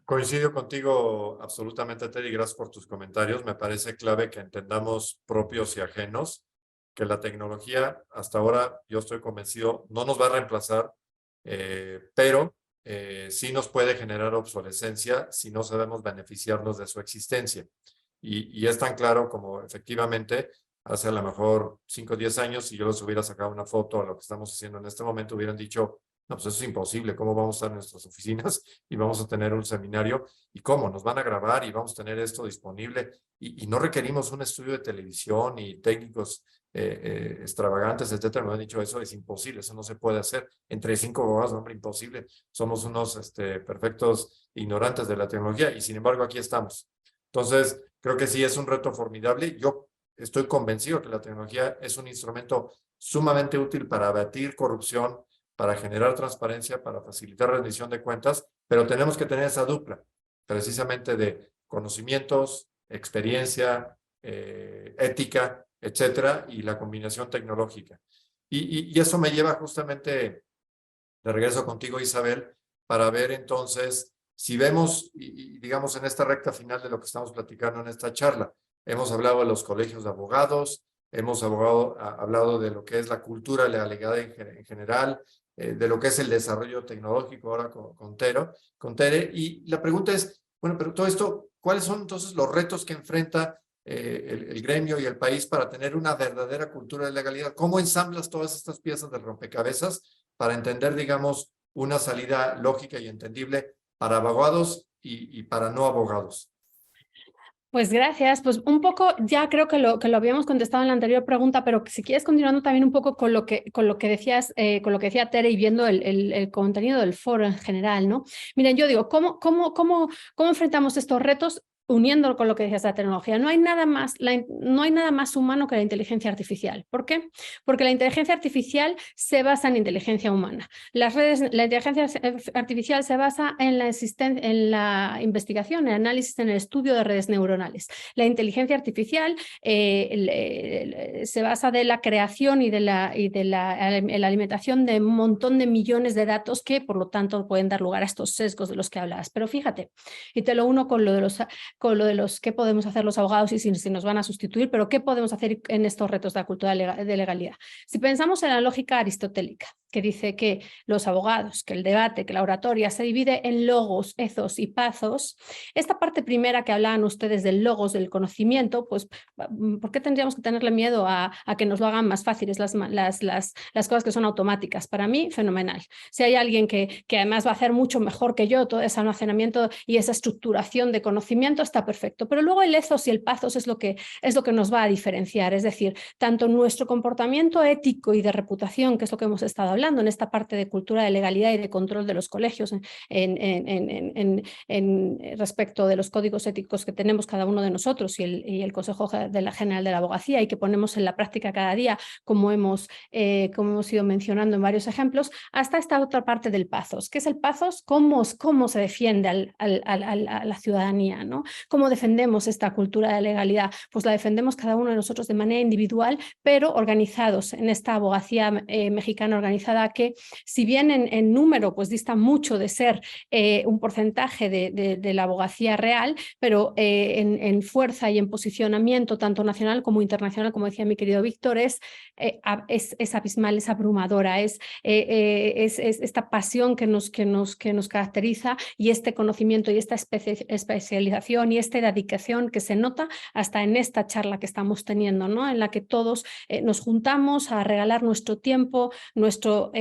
Coincido contigo absolutamente, Teddy. Gracias por tus comentarios. Me parece clave que entendamos propios y ajenos, que la tecnología hasta ahora, yo estoy convencido, no nos va a reemplazar, pero sí nos puede generar obsolescencia si no sabemos beneficiarnos de su existencia. Y es tan claro como efectivamente hace a lo mejor 5 o 10 años, si yo les hubiera sacado una foto a lo que estamos haciendo en este momento, hubieran dicho, no, pues eso es imposible, ¿cómo vamos a estar en nuestras oficinas y vamos a tener un seminario? ¿Y cómo? Nos van a grabar y vamos a tener esto disponible. Y no requerimos un estudio de televisión y técnicos extravagantes, etcétera. Me han dicho, eso es imposible, eso no se puede hacer. Entre 5 abogados, hombre, imposible. Somos unos perfectos ignorantes de la tecnología y sin embargo aquí estamos. Entonces, creo que sí es un reto formidable. Yo estoy convencido que la tecnología es un instrumento sumamente útil para abatir corrupción, para generar transparencia, para facilitar rendición de cuentas, pero tenemos que tener esa dupla, precisamente de conocimientos, experiencia, ética, etcétera, y la combinación tecnológica. Y eso me lleva justamente, de regreso contigo, Isabel, para ver entonces, si vemos, y digamos en esta recta final de lo que estamos platicando en esta charla, hemos hablado de los colegios de abogados, hemos hablado de lo que es la cultura de la legalidad en general, de lo que es el desarrollo tecnológico ahora con Tere. Y la pregunta es, bueno, pero todo esto, ¿cuáles son entonces los retos que enfrenta el gremio y el país para tener una verdadera cultura de legalidad? ¿Cómo ensamblas todas estas piezas del rompecabezas para entender, digamos, una salida lógica y entendible para abogados y para no abogados?
Pues gracias. Pues un poco, ya creo que lo habíamos contestado en la anterior pregunta, pero si quieres continuando también un poco con lo que decías, con lo que decía Tere y viendo el contenido del foro en general, ¿no? Miren, yo digo, ¿cómo enfrentamos estos retos? Uniéndolo con lo que decías de la tecnología, no hay nada más humano que la inteligencia artificial. ¿Por qué? Porque la inteligencia artificial se basa en inteligencia humana. La inteligencia artificial se basa en la investigación, en el análisis, en el estudio de redes neuronales. La inteligencia artificial se basa de la creación y de la alimentación de un montón de millones de datos que, por lo tanto, pueden dar lugar a estos sesgos de los que hablabas. Pero fíjate, y te lo uno con lo de los qué podemos hacer los abogados y si nos van a sustituir, pero qué podemos hacer en estos retos de la cultura de legalidad. Si pensamos en la lógica aristotélica, que dice que los abogados, que el debate, que la oratoria se divide en logos, ethos y pathos. Esta parte primera que hablaban ustedes del logos, del conocimiento, pues ¿por qué tendríamos que tenerle miedo a que nos lo hagan más fáciles las cosas que son automáticas? Para mí, fenomenal. Si hay alguien que además va a hacer mucho mejor que yo todo ese almacenamiento y esa estructuración de conocimiento, está perfecto. Pero luego el ethos y el pathos es lo que nos va a diferenciar. Es decir, tanto nuestro comportamiento ético y de reputación, que es lo que hemos estado hablando en esta parte de cultura de legalidad y de control de los colegios respecto de los códigos éticos que tenemos cada uno de nosotros y el Consejo General de la Abogacía y que ponemos en la práctica cada día, como hemos ido mencionando en varios ejemplos, hasta esta otra parte del pathos. ¿Qué es el pathos? ¿Cómo se defiende a la ciudadanía, ¿no? ¿Cómo defendemos esta cultura de legalidad? Pues la defendemos cada uno de nosotros de manera individual, pero organizados en esta abogacía mexicana organizada que, si bien en número pues dista mucho de ser un porcentaje de la abogacía real, pero en fuerza y en posicionamiento tanto nacional como internacional, como decía mi querido Víctor, es abismal, es abrumadora, es esta pasión que nos caracteriza y este conocimiento y esta especialización y esta dedicación que se nota hasta en esta charla que estamos teniendo, ¿no? En la que todos nos juntamos a regalar nuestro tiempo, nuestro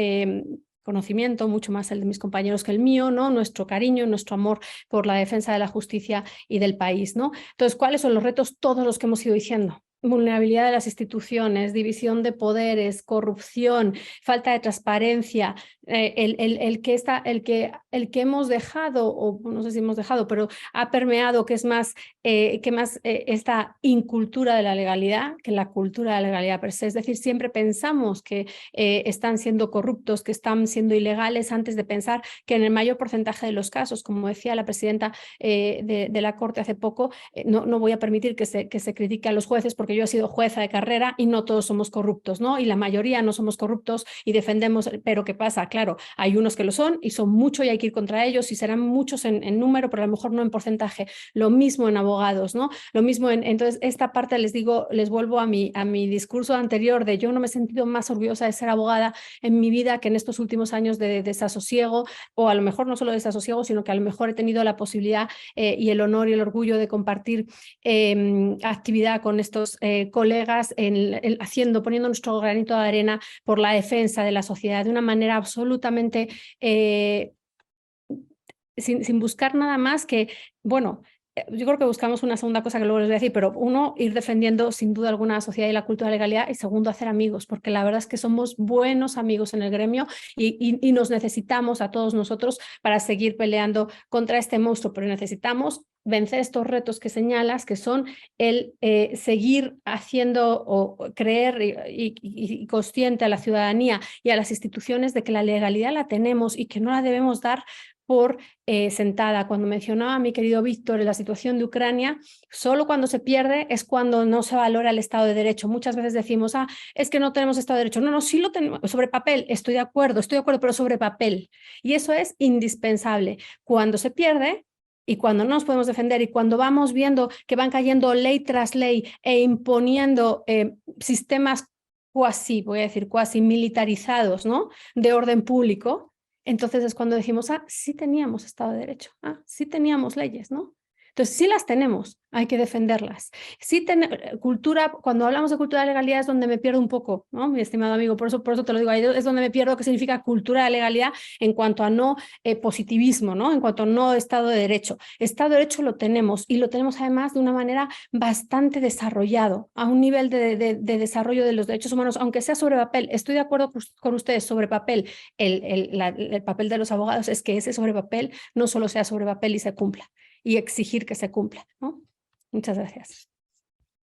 conocimiento, mucho más el de mis compañeros que el mío, ¿no? Nuestro cariño, nuestro amor por la defensa de la justicia y del país, ¿no? Entonces, ¿cuáles son los retos? Todos los que hemos ido diciendo. Vulnerabilidad de las instituciones, división de poderes, corrupción, falta de transparencia, el que hemos dejado, o no sé si hemos dejado, pero ha permeado que es más esta incultura de la legalidad que la cultura de la legalidad per se. Es decir, siempre pensamos que están siendo corruptos, que están siendo ilegales antes de pensar que en el mayor porcentaje de los casos, como decía la presidenta de la Corte hace poco, no voy a permitir que se critique a los jueces porque yo he sido jueza de carrera y no todos somos corruptos, ¿no? Y la mayoría no somos corruptos y defendemos, pero ¿qué pasa? Claro, hay unos que lo son y son muchos y hay que ir contra ellos y serán muchos en número, pero a lo mejor no en porcentaje. Lo mismo en abogados, ¿no? Lo mismo entonces esta parte les digo, les vuelvo a mi discurso anterior de yo no me he sentido más orgullosa de ser abogada en mi vida que en estos últimos años de desasosiego, o a lo mejor no solo de desasosiego, sino que a lo mejor he tenido la posibilidad y el honor y el orgullo de compartir actividad con estos colegas poniendo nuestro granito de arena por la defensa de la sociedad de una manera absolutamente sin buscar nada más que, bueno, yo creo que buscamos una segunda cosa que luego les voy a decir, pero uno, ir defendiendo sin duda alguna la sociedad y la cultura de legalidad, y segundo, hacer amigos, porque la verdad es que somos buenos amigos en el gremio y nos necesitamos a todos nosotros para seguir peleando contra este monstruo, pero necesitamos vencer estos retos que señalas, que son el seguir haciendo o creer y consciente a la ciudadanía y a las instituciones de que la legalidad la tenemos y que no la debemos dar por sentada. Cuando mencionaba a mi querido Víctor en la situación de Ucrania, solo cuando se pierde es cuando no se valora el Estado de Derecho. Muchas veces decimos, es que no tenemos Estado de Derecho. No, sí lo tenemos, sobre papel, estoy de acuerdo, pero sobre papel. Y eso es indispensable. Cuando se pierde y cuando no nos podemos defender y cuando vamos viendo que van cayendo ley tras ley e imponiendo sistemas cuasi militarizados, ¿no? De orden público, entonces es cuando decimos, sí teníamos Estado de Derecho, sí teníamos leyes, ¿no? Entonces sí las tenemos, hay que defenderlas. Cuando hablamos de cultura de legalidad es donde me pierdo un poco, ¿no? Mi estimado amigo, por eso te lo digo, ahí es donde me pierdo qué significa cultura de legalidad en cuanto a no positivismo, ¿no? En cuanto a no Estado de Derecho. Estado de Derecho lo tenemos y lo tenemos además de una manera bastante desarrollado, a un nivel de desarrollo de los derechos humanos, aunque sea sobre papel. Estoy de acuerdo con ustedes sobre papel. El papel de los abogados es que ese sobre papel no solo sea sobre papel y se cumpla, y exigir que se cumpla, ¿no? Muchas gracias.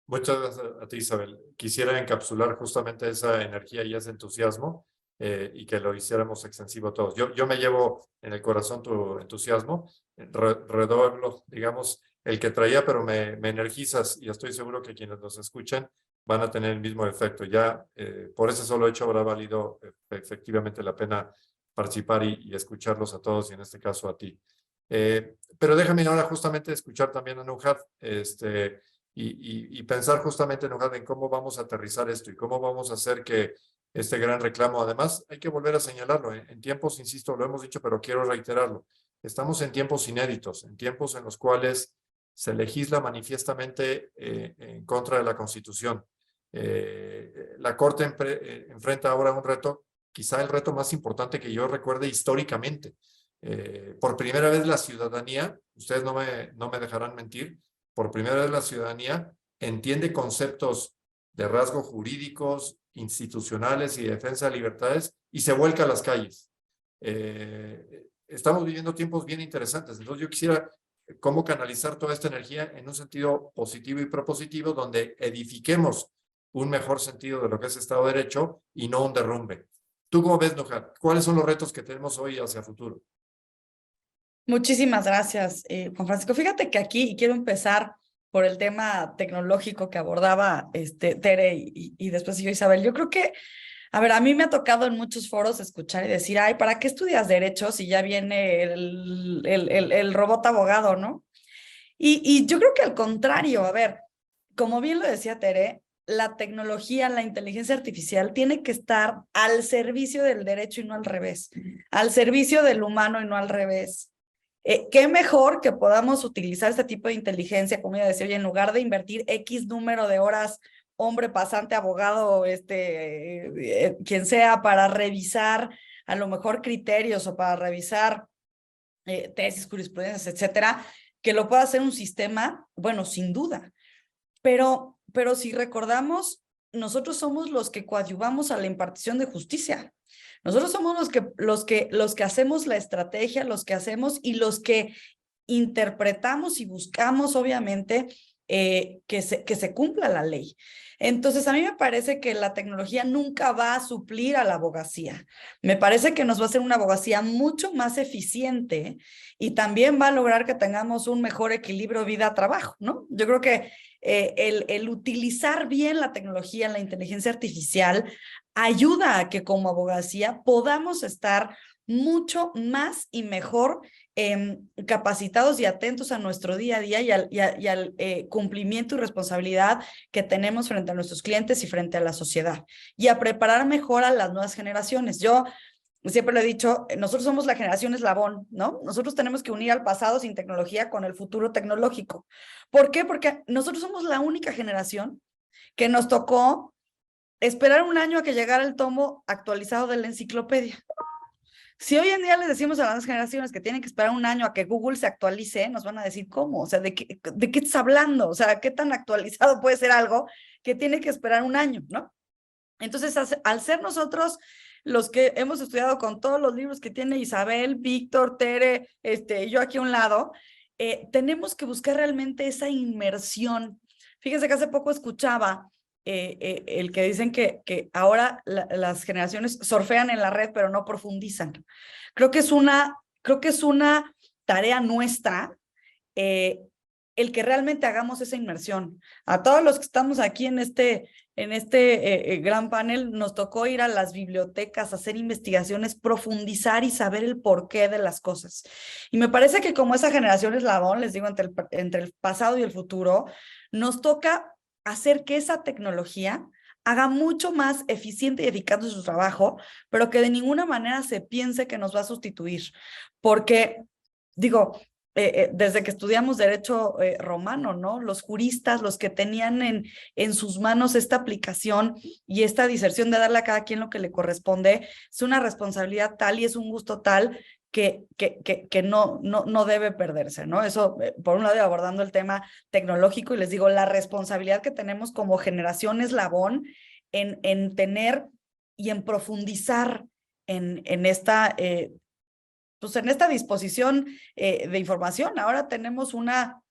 Muchas gracias a ti, Isabel. Quisiera encapsular justamente esa energía y ese entusiasmo y que lo hiciéramos extensivo a todos. Yo me llevo en el corazón tu entusiasmo, redoblo, digamos, el que traía, pero me energizas y estoy seguro que quienes nos escuchan van a tener el mismo efecto. Ya por ese solo hecho habrá valido efectivamente la pena participar y escucharlos a todos y en este caso a ti. Pero déjame ahora justamente escuchar también a Nuhat y pensar justamente, Nuhat, en cómo vamos a aterrizar esto y cómo vamos a hacer que este gran reclamo. Además, hay que volver a señalarlo. En tiempos, insisto, lo hemos dicho, pero quiero reiterarlo. Estamos en tiempos inéditos, en tiempos en los cuales se legisla manifiestamente en contra de la Constitución. La Corte enfrenta ahora un reto, quizá el reto más importante que yo recuerde históricamente. Por primera vez la ciudadanía, ustedes no me dejarán mentir, por primera vez la ciudadanía entiende conceptos de rasgos jurídicos, institucionales y de defensa de libertades y se vuelca a las calles. Estamos viviendo tiempos bien interesantes. Entonces yo quisiera cómo canalizar toda esta energía en un sentido positivo y propositivo donde edifiquemos un mejor sentido de lo que es Estado de Derecho y no un derrumbe. ¿Tú cómo ves, Nuhat? ¿Cuáles son los retos que tenemos hoy hacia el futuro?
Muchísimas gracias, Juan Francisco. Fíjate que aquí, y quiero empezar por el tema tecnológico que abordaba Tere y después yo, Isabel. Yo creo que, a ver, a mí me ha tocado en muchos foros escuchar y decir, ay, ¿para qué estudias Derecho si ya viene el robot abogado, no? Y yo creo que al contrario, a ver, como bien lo decía Tere, la tecnología, la inteligencia artificial tiene que estar al servicio del derecho y no al revés, al servicio del humano y no al revés. Qué mejor que podamos utilizar este tipo de inteligencia, como ella decía, oye, en lugar de invertir X número de horas, hombre, pasante, abogado, quien sea, para revisar a lo mejor criterios o para revisar tesis, jurisprudencias, etcétera, que lo pueda hacer un sistema, bueno, sin duda. Pero si recordamos, nosotros somos los que coadyuvamos a la impartición de justicia. Nosotros somos los que hacemos la estrategia, los que hacemos y los que interpretamos y buscamos, obviamente, que se cumpla la ley. Entonces, a mí me parece que la tecnología nunca va a suplir a la abogacía. Me parece que nos va a hacer una abogacía mucho más eficiente y también va a lograr que tengamos un mejor equilibrio vida-trabajo, ¿no? Yo creo que el utilizar bien la tecnología, la inteligencia artificial, ayuda a que como abogacía podamos estar mucho más y mejor capacitados y atentos a nuestro día a día y al cumplimiento y responsabilidad que tenemos frente a nuestros clientes y frente a la sociedad, y a preparar mejor a las nuevas generaciones. Yo siempre lo he dicho, nosotros somos la generación eslabón, ¿no? Nosotros tenemos que unir al pasado sin tecnología con el futuro tecnológico. ¿Por qué? Porque nosotros somos la única generación que nos tocó esperar un año a que llegara el tomo actualizado de la enciclopedia. Si hoy en día les decimos a las generaciones que tienen que esperar un año a que Google se actualice, nos van a decir, ¿cómo? O sea, ¿de qué estás hablando? O sea, ¿qué tan actualizado puede ser algo que tiene que esperar un año, no? Entonces, al ser nosotros los que hemos estudiado con todos los libros que tiene Isabel, Víctor, Tere, yo aquí a un lado, tenemos que buscar realmente esa inmersión. Fíjense que hace poco escuchaba el que dicen que ahora las generaciones surfean en la red, pero no profundizan. Creo que es una tarea nuestra el que realmente hagamos esa inmersión. A todos los que estamos aquí en este gran panel, nos tocó ir a las bibliotecas, hacer investigaciones, profundizar y saber el porqué de las cosas. Y me parece que como esa generación eslabón, les digo, entre el pasado y el futuro, nos toca hacer que esa tecnología haga mucho más eficiente y eficaz su trabajo, pero que de ninguna manera se piense que nos va a sustituir. Porque, digo, desde que estudiamos derecho romano, ¿no? Los juristas, los que tenían en sus manos esta aplicación y esta diserción de darle a cada quien lo que le corresponde, es una responsabilidad tal y es un gusto tal que no debe perderse, ¿no? Eso, por un lado, abordando el tema tecnológico, y les digo, la responsabilidad que tenemos como generación eslabón en tener y en profundizar en esta disposición de información. Ahora tenemos una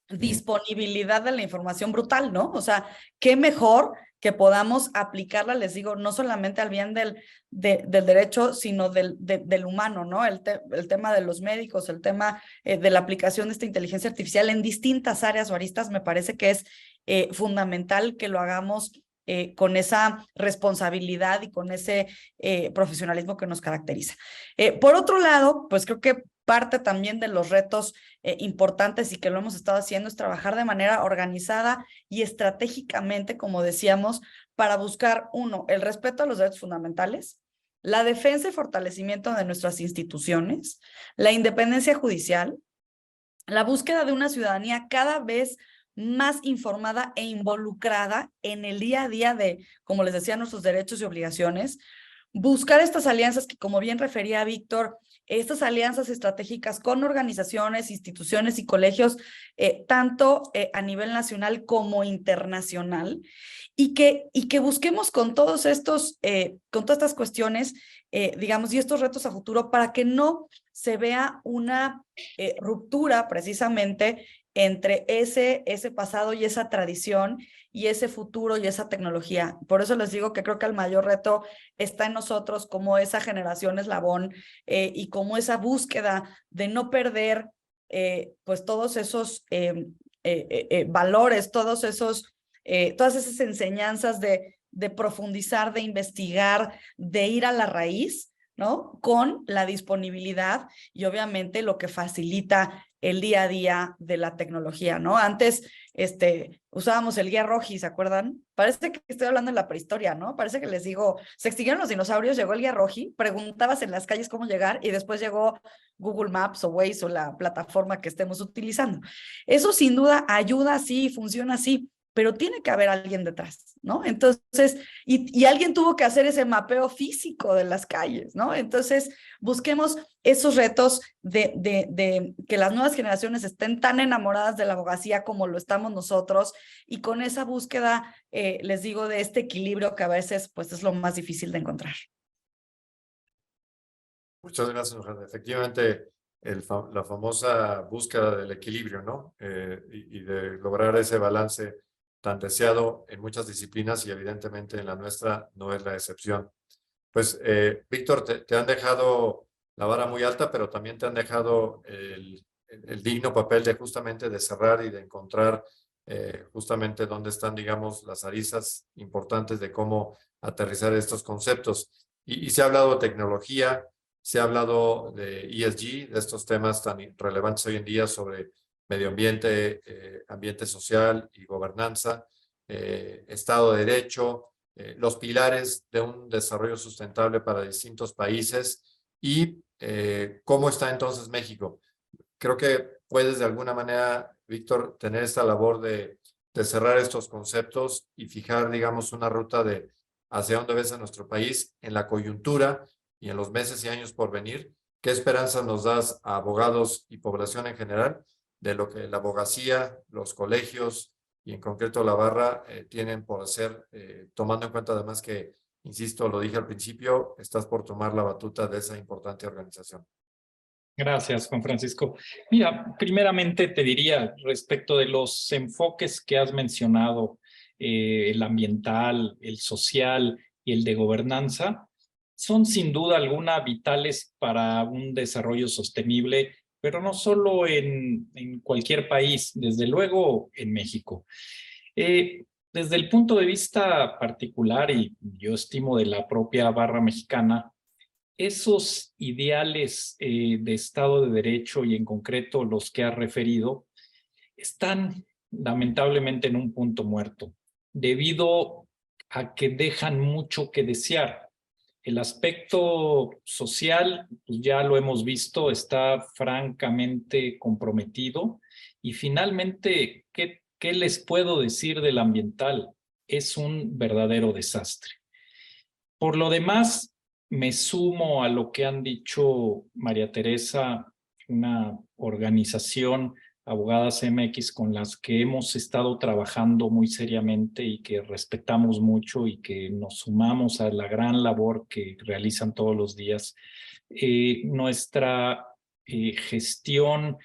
disponibilidad de la información brutal, ¿no? O sea, qué mejor que podamos aplicarla, les digo, no solamente al bien del derecho, sino del humano, ¿no? El tema de los médicos, el tema de la aplicación de esta inteligencia artificial en distintas áreas o aristas, me parece que es fundamental que lo hagamos con esa responsabilidad y con ese profesionalismo que nos caracteriza. Por otro lado, pues creo que parte también de los retos importantes y que lo hemos estado haciendo es trabajar de manera organizada y estratégicamente, como decíamos, para buscar, uno, el respeto a los derechos fundamentales, la defensa y fortalecimiento de nuestras instituciones, la independencia judicial, la búsqueda de una ciudadanía cada vez más informada e involucrada en el día a día de, como les decía, nuestros derechos y obligaciones, buscar estas alianzas que, como bien refería Víctor, estas alianzas estratégicas con organizaciones, instituciones y colegios, tanto a nivel nacional como internacional, y que busquemos con todos estos, con todas estas cuestiones, digamos, y estos retos a futuro, para que no se vea una ruptura precisamente entre ese pasado y esa tradición y ese futuro y esa tecnología. Por eso les digo que creo que el mayor reto está en nosotros como esa generación eslabón y como esa búsqueda de no perder pues todos esos valores, todas esas enseñanzas de profundizar, de investigar, de ir a la raíz, ¿no? Con la disponibilidad y obviamente lo que facilita el día a día de la tecnología, ¿no? Antes usábamos el guía Roji, ¿se acuerdan? Parece que estoy hablando de la prehistoria, ¿no? Parece que les digo, se extinguieron los dinosaurios, llegó el guía Roji, preguntabas en las calles cómo llegar y después llegó Google Maps o Waze o la plataforma que estemos utilizando. Eso sin duda ayuda, sí, funciona así, pero tiene que haber alguien detrás, ¿no? Entonces, y alguien tuvo que hacer ese mapeo físico de las calles, ¿no? Entonces, busquemos esos retos de que las nuevas generaciones estén tan enamoradas de la abogacía como lo estamos nosotros, y con esa búsqueda, les digo, de este equilibrio que a veces, pues, es lo más difícil de encontrar.
Muchas gracias, Nurhan. Efectivamente, la famosa búsqueda del equilibrio, ¿no? Y de lograr ese balance tan deseado en muchas disciplinas, y evidentemente en la nuestra no es la excepción. Pues, Víctor, te han dejado la vara muy alta, pero también te han dejado el digno papel de justamente de cerrar y de encontrar justamente dónde están, digamos, las aristas importantes de cómo aterrizar estos conceptos. Y se ha hablado de tecnología, se ha hablado de ESG, de estos temas tan relevantes hoy en día sobre medio ambiente, ambiente social y gobernanza, Estado de Derecho, los pilares de un desarrollo sustentable para distintos países y cómo está entonces México. Creo que puedes de alguna manera, Víctor, tener esta labor de cerrar estos conceptos y fijar, digamos, una ruta de hacia dónde ves a nuestro país en la coyuntura y en los meses y años por venir. ¿Qué esperanza nos das a abogados y población en general de lo que la abogacía, los colegios y en concreto la barra tienen por hacer, tomando en cuenta además que, insisto, lo dije al principio, estás por tomar la batuta de esa importante organización?
Gracias, Juan Francisco. Mira, primeramente te diría respecto de los enfoques que has mencionado, el ambiental, el social y el de gobernanza, son sin duda alguna vitales para un desarrollo sostenible, pero no solo en cualquier país, desde luego en México. Desde el punto de vista particular, y yo estimo de la propia barra mexicana, esos ideales de Estado de Derecho y en concreto los que has referido están lamentablemente en un punto muerto debido a que dejan mucho que desear. El aspecto social, pues ya lo hemos visto, está francamente comprometido. Y finalmente, ¿qué les puedo decir del ambiental? Es un verdadero desastre. Por lo demás, me sumo a lo que han dicho María Teresa, una organización, Abogadas MX, con las que hemos estado trabajando muy seriamente y que respetamos mucho y que nos sumamos a la gran labor que realizan todos los días. Nuestra gestión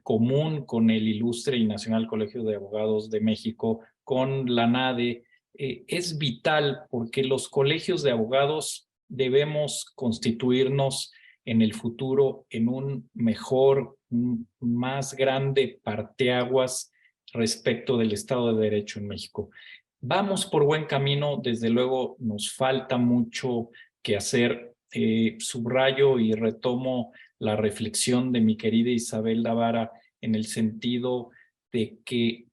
común con el Ilustre y Nacional Colegio de Abogados de México, con la NADE, es vital porque los colegios de abogados debemos constituirnos en el futuro en un mejor, más grande parteaguas respecto del Estado de Derecho en México. Vamos por buen camino, desde luego nos falta mucho que hacer. Subrayo y retomo la reflexión de mi querida Isabel Davara en el sentido de que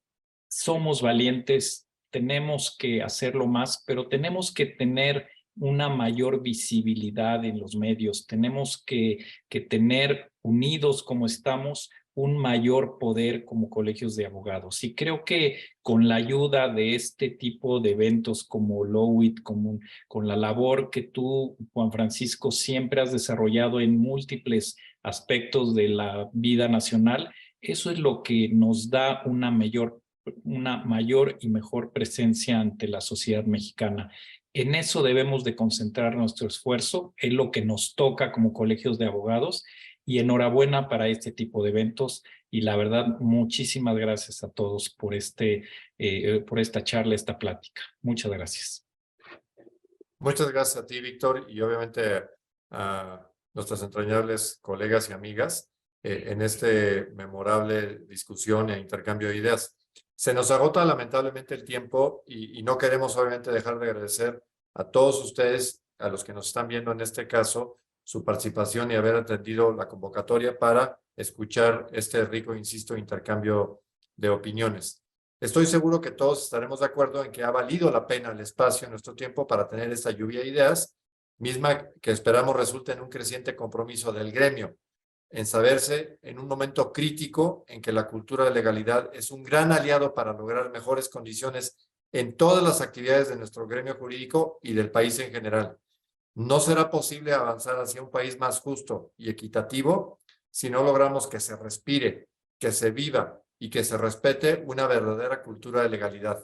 somos valientes tenemos que hacerlo más, pero tenemos que tener una mayor visibilidad en los medios. Tenemos que tener, unidos como estamos, un mayor poder como colegios de abogados. Y creo que con la ayuda de este tipo de eventos como Lowit, con la labor que tú, Juan Francisco, siempre has desarrollado en múltiples aspectos de la vida nacional, eso es lo que nos da una mayor y mejor presencia ante la sociedad mexicana. En eso debemos de concentrar nuestro esfuerzo, es lo que nos toca como colegios de abogados, y enhorabuena para este tipo de eventos. Y la verdad, muchísimas gracias a todos por esta charla, esta plática. Muchas gracias.
Muchas gracias a ti, Víctor, y obviamente a nuestras entrañables colegas y amigas en este memorable discusión e intercambio de ideas. Se nos agota lamentablemente el tiempo y no queremos obviamente dejar de agradecer a todos ustedes, a los que nos están viendo en este caso, su participación y haber atendido la convocatoria para escuchar este rico, insisto, intercambio de opiniones. Estoy seguro que todos estaremos de acuerdo en que ha valido la pena el espacio en nuestro tiempo para tener esta lluvia de ideas, misma que esperamos resulte en un creciente compromiso del gremio, en saberse en un momento crítico en que la cultura de legalidad es un gran aliado para lograr mejores condiciones en todas las actividades de nuestro gremio jurídico y del país en general. No será posible avanzar hacia un país más justo y equitativo si no logramos que se respire, que se viva y que se respete una verdadera cultura de legalidad.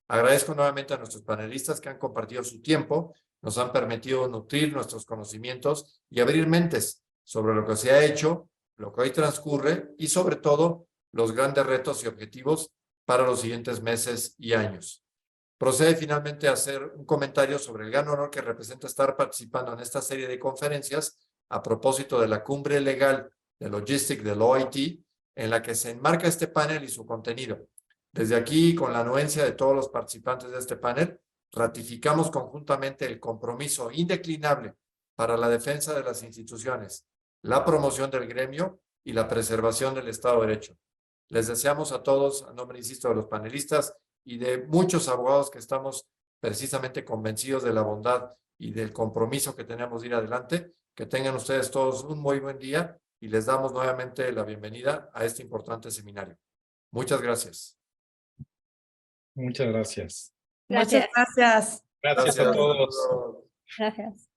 Agradezco nuevamente a nuestros panelistas que han compartido su tiempo, nos han permitido nutrir nuestros conocimientos y abrir mentes sobre lo que se ha hecho, lo que hoy transcurre y sobre todo los grandes retos y objetivos para los siguientes meses y años. Procede finalmente a hacer un comentario sobre el gran honor que representa estar participando en esta serie de conferencias a propósito de la cumbre legal de Logistics del OIT, en la que se enmarca este panel y su contenido. Desde aquí, con la anuencia de todos los participantes de este panel, ratificamos conjuntamente el compromiso indeclinable para la defensa de las instituciones, la promoción del gremio y la preservación del Estado de Derecho. Les deseamos a todos, a nombre, insisto, de los panelistas y de muchos abogados que estamos precisamente convencidos de la bondad y del compromiso que tenemos de ir adelante, que tengan ustedes todos un muy buen día y les damos nuevamente la bienvenida a este importante seminario. Muchas gracias.
Muchas gracias.
Muchas gracias.
Gracias a todos.
Gracias.